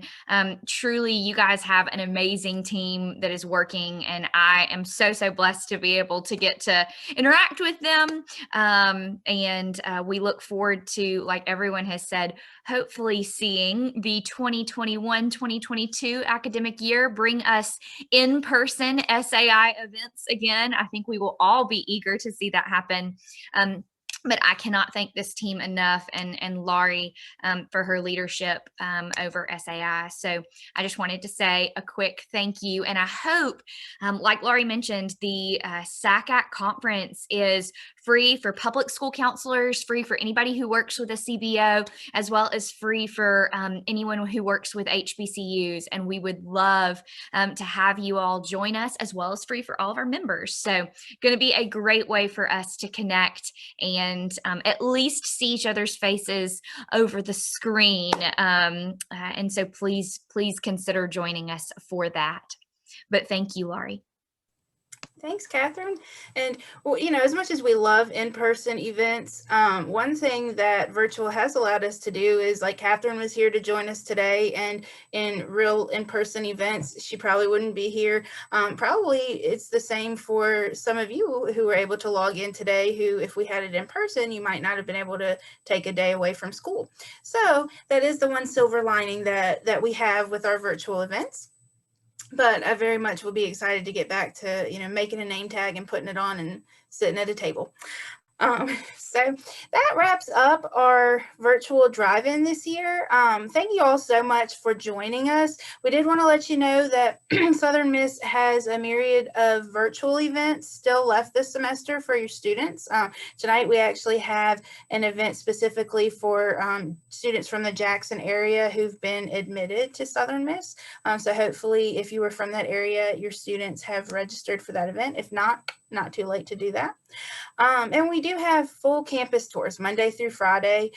Truly, you guys have an amazing team that is working, and I am so blessed to be able to get to interact with them. And we look forward to, like everyone has said, hopefully seeing the 2021-2022 academic year bring us in-person SAI events again. I think we will all be eager to see that happen. But I cannot thank this team enough, and Laurie for her leadership over SAI. So I just wanted to say a quick thank you. And I hope, like Laurie mentioned, the SACAC conference is free for public school counselors, free for anybody who works with a CBO, as well as free for anyone who works with HBCUs. And we would love to have you all join us, as well as free for all of our members. So going to be a great way for us to connect and at least see each other's faces over the screen. And so please consider joining us for that. But thank you, Laurie. Thanks, Catherine. And, well, you know, as much as we love in-person events, one thing that virtual has allowed us to do is, like, Catherine was here to join us today, and in real in-person events, she probably wouldn't be here. Probably it's the same for some of you who were able to log in today, who, if we had it in person, you might not have been able to take a day away from school. So that is the one silver lining that we have with our virtual events. But I very much will be excited to get back to, you know, making a name tag and putting it on and sitting at a table. So that wraps up our virtual drive-in this year. Thank you all so much for joining us. We did want to let you know that Southern Miss has a myriad of virtual events still left this semester for your students. Tonight we actually have an event specifically for students from the Jackson area who've been admitted to Southern Miss. So hopefully if you were from that area, your students have registered for that event. If not too late to do that. And we do have full campus tours Monday through Friday,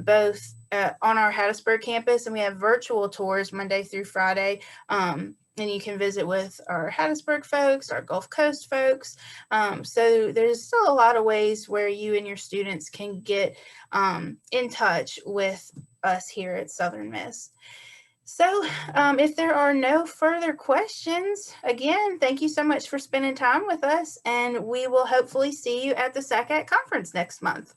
both on our Hattiesburg campus, and we have virtual tours Monday through Friday. And you can visit with our Hattiesburg folks, our Gulf Coast folks. So there's still a lot of ways where you and your students can get in touch with us here at Southern Miss. So if there are no further questions, again, thank you so much for spending time with us, and we will hopefully see you at the SACAC conference next month.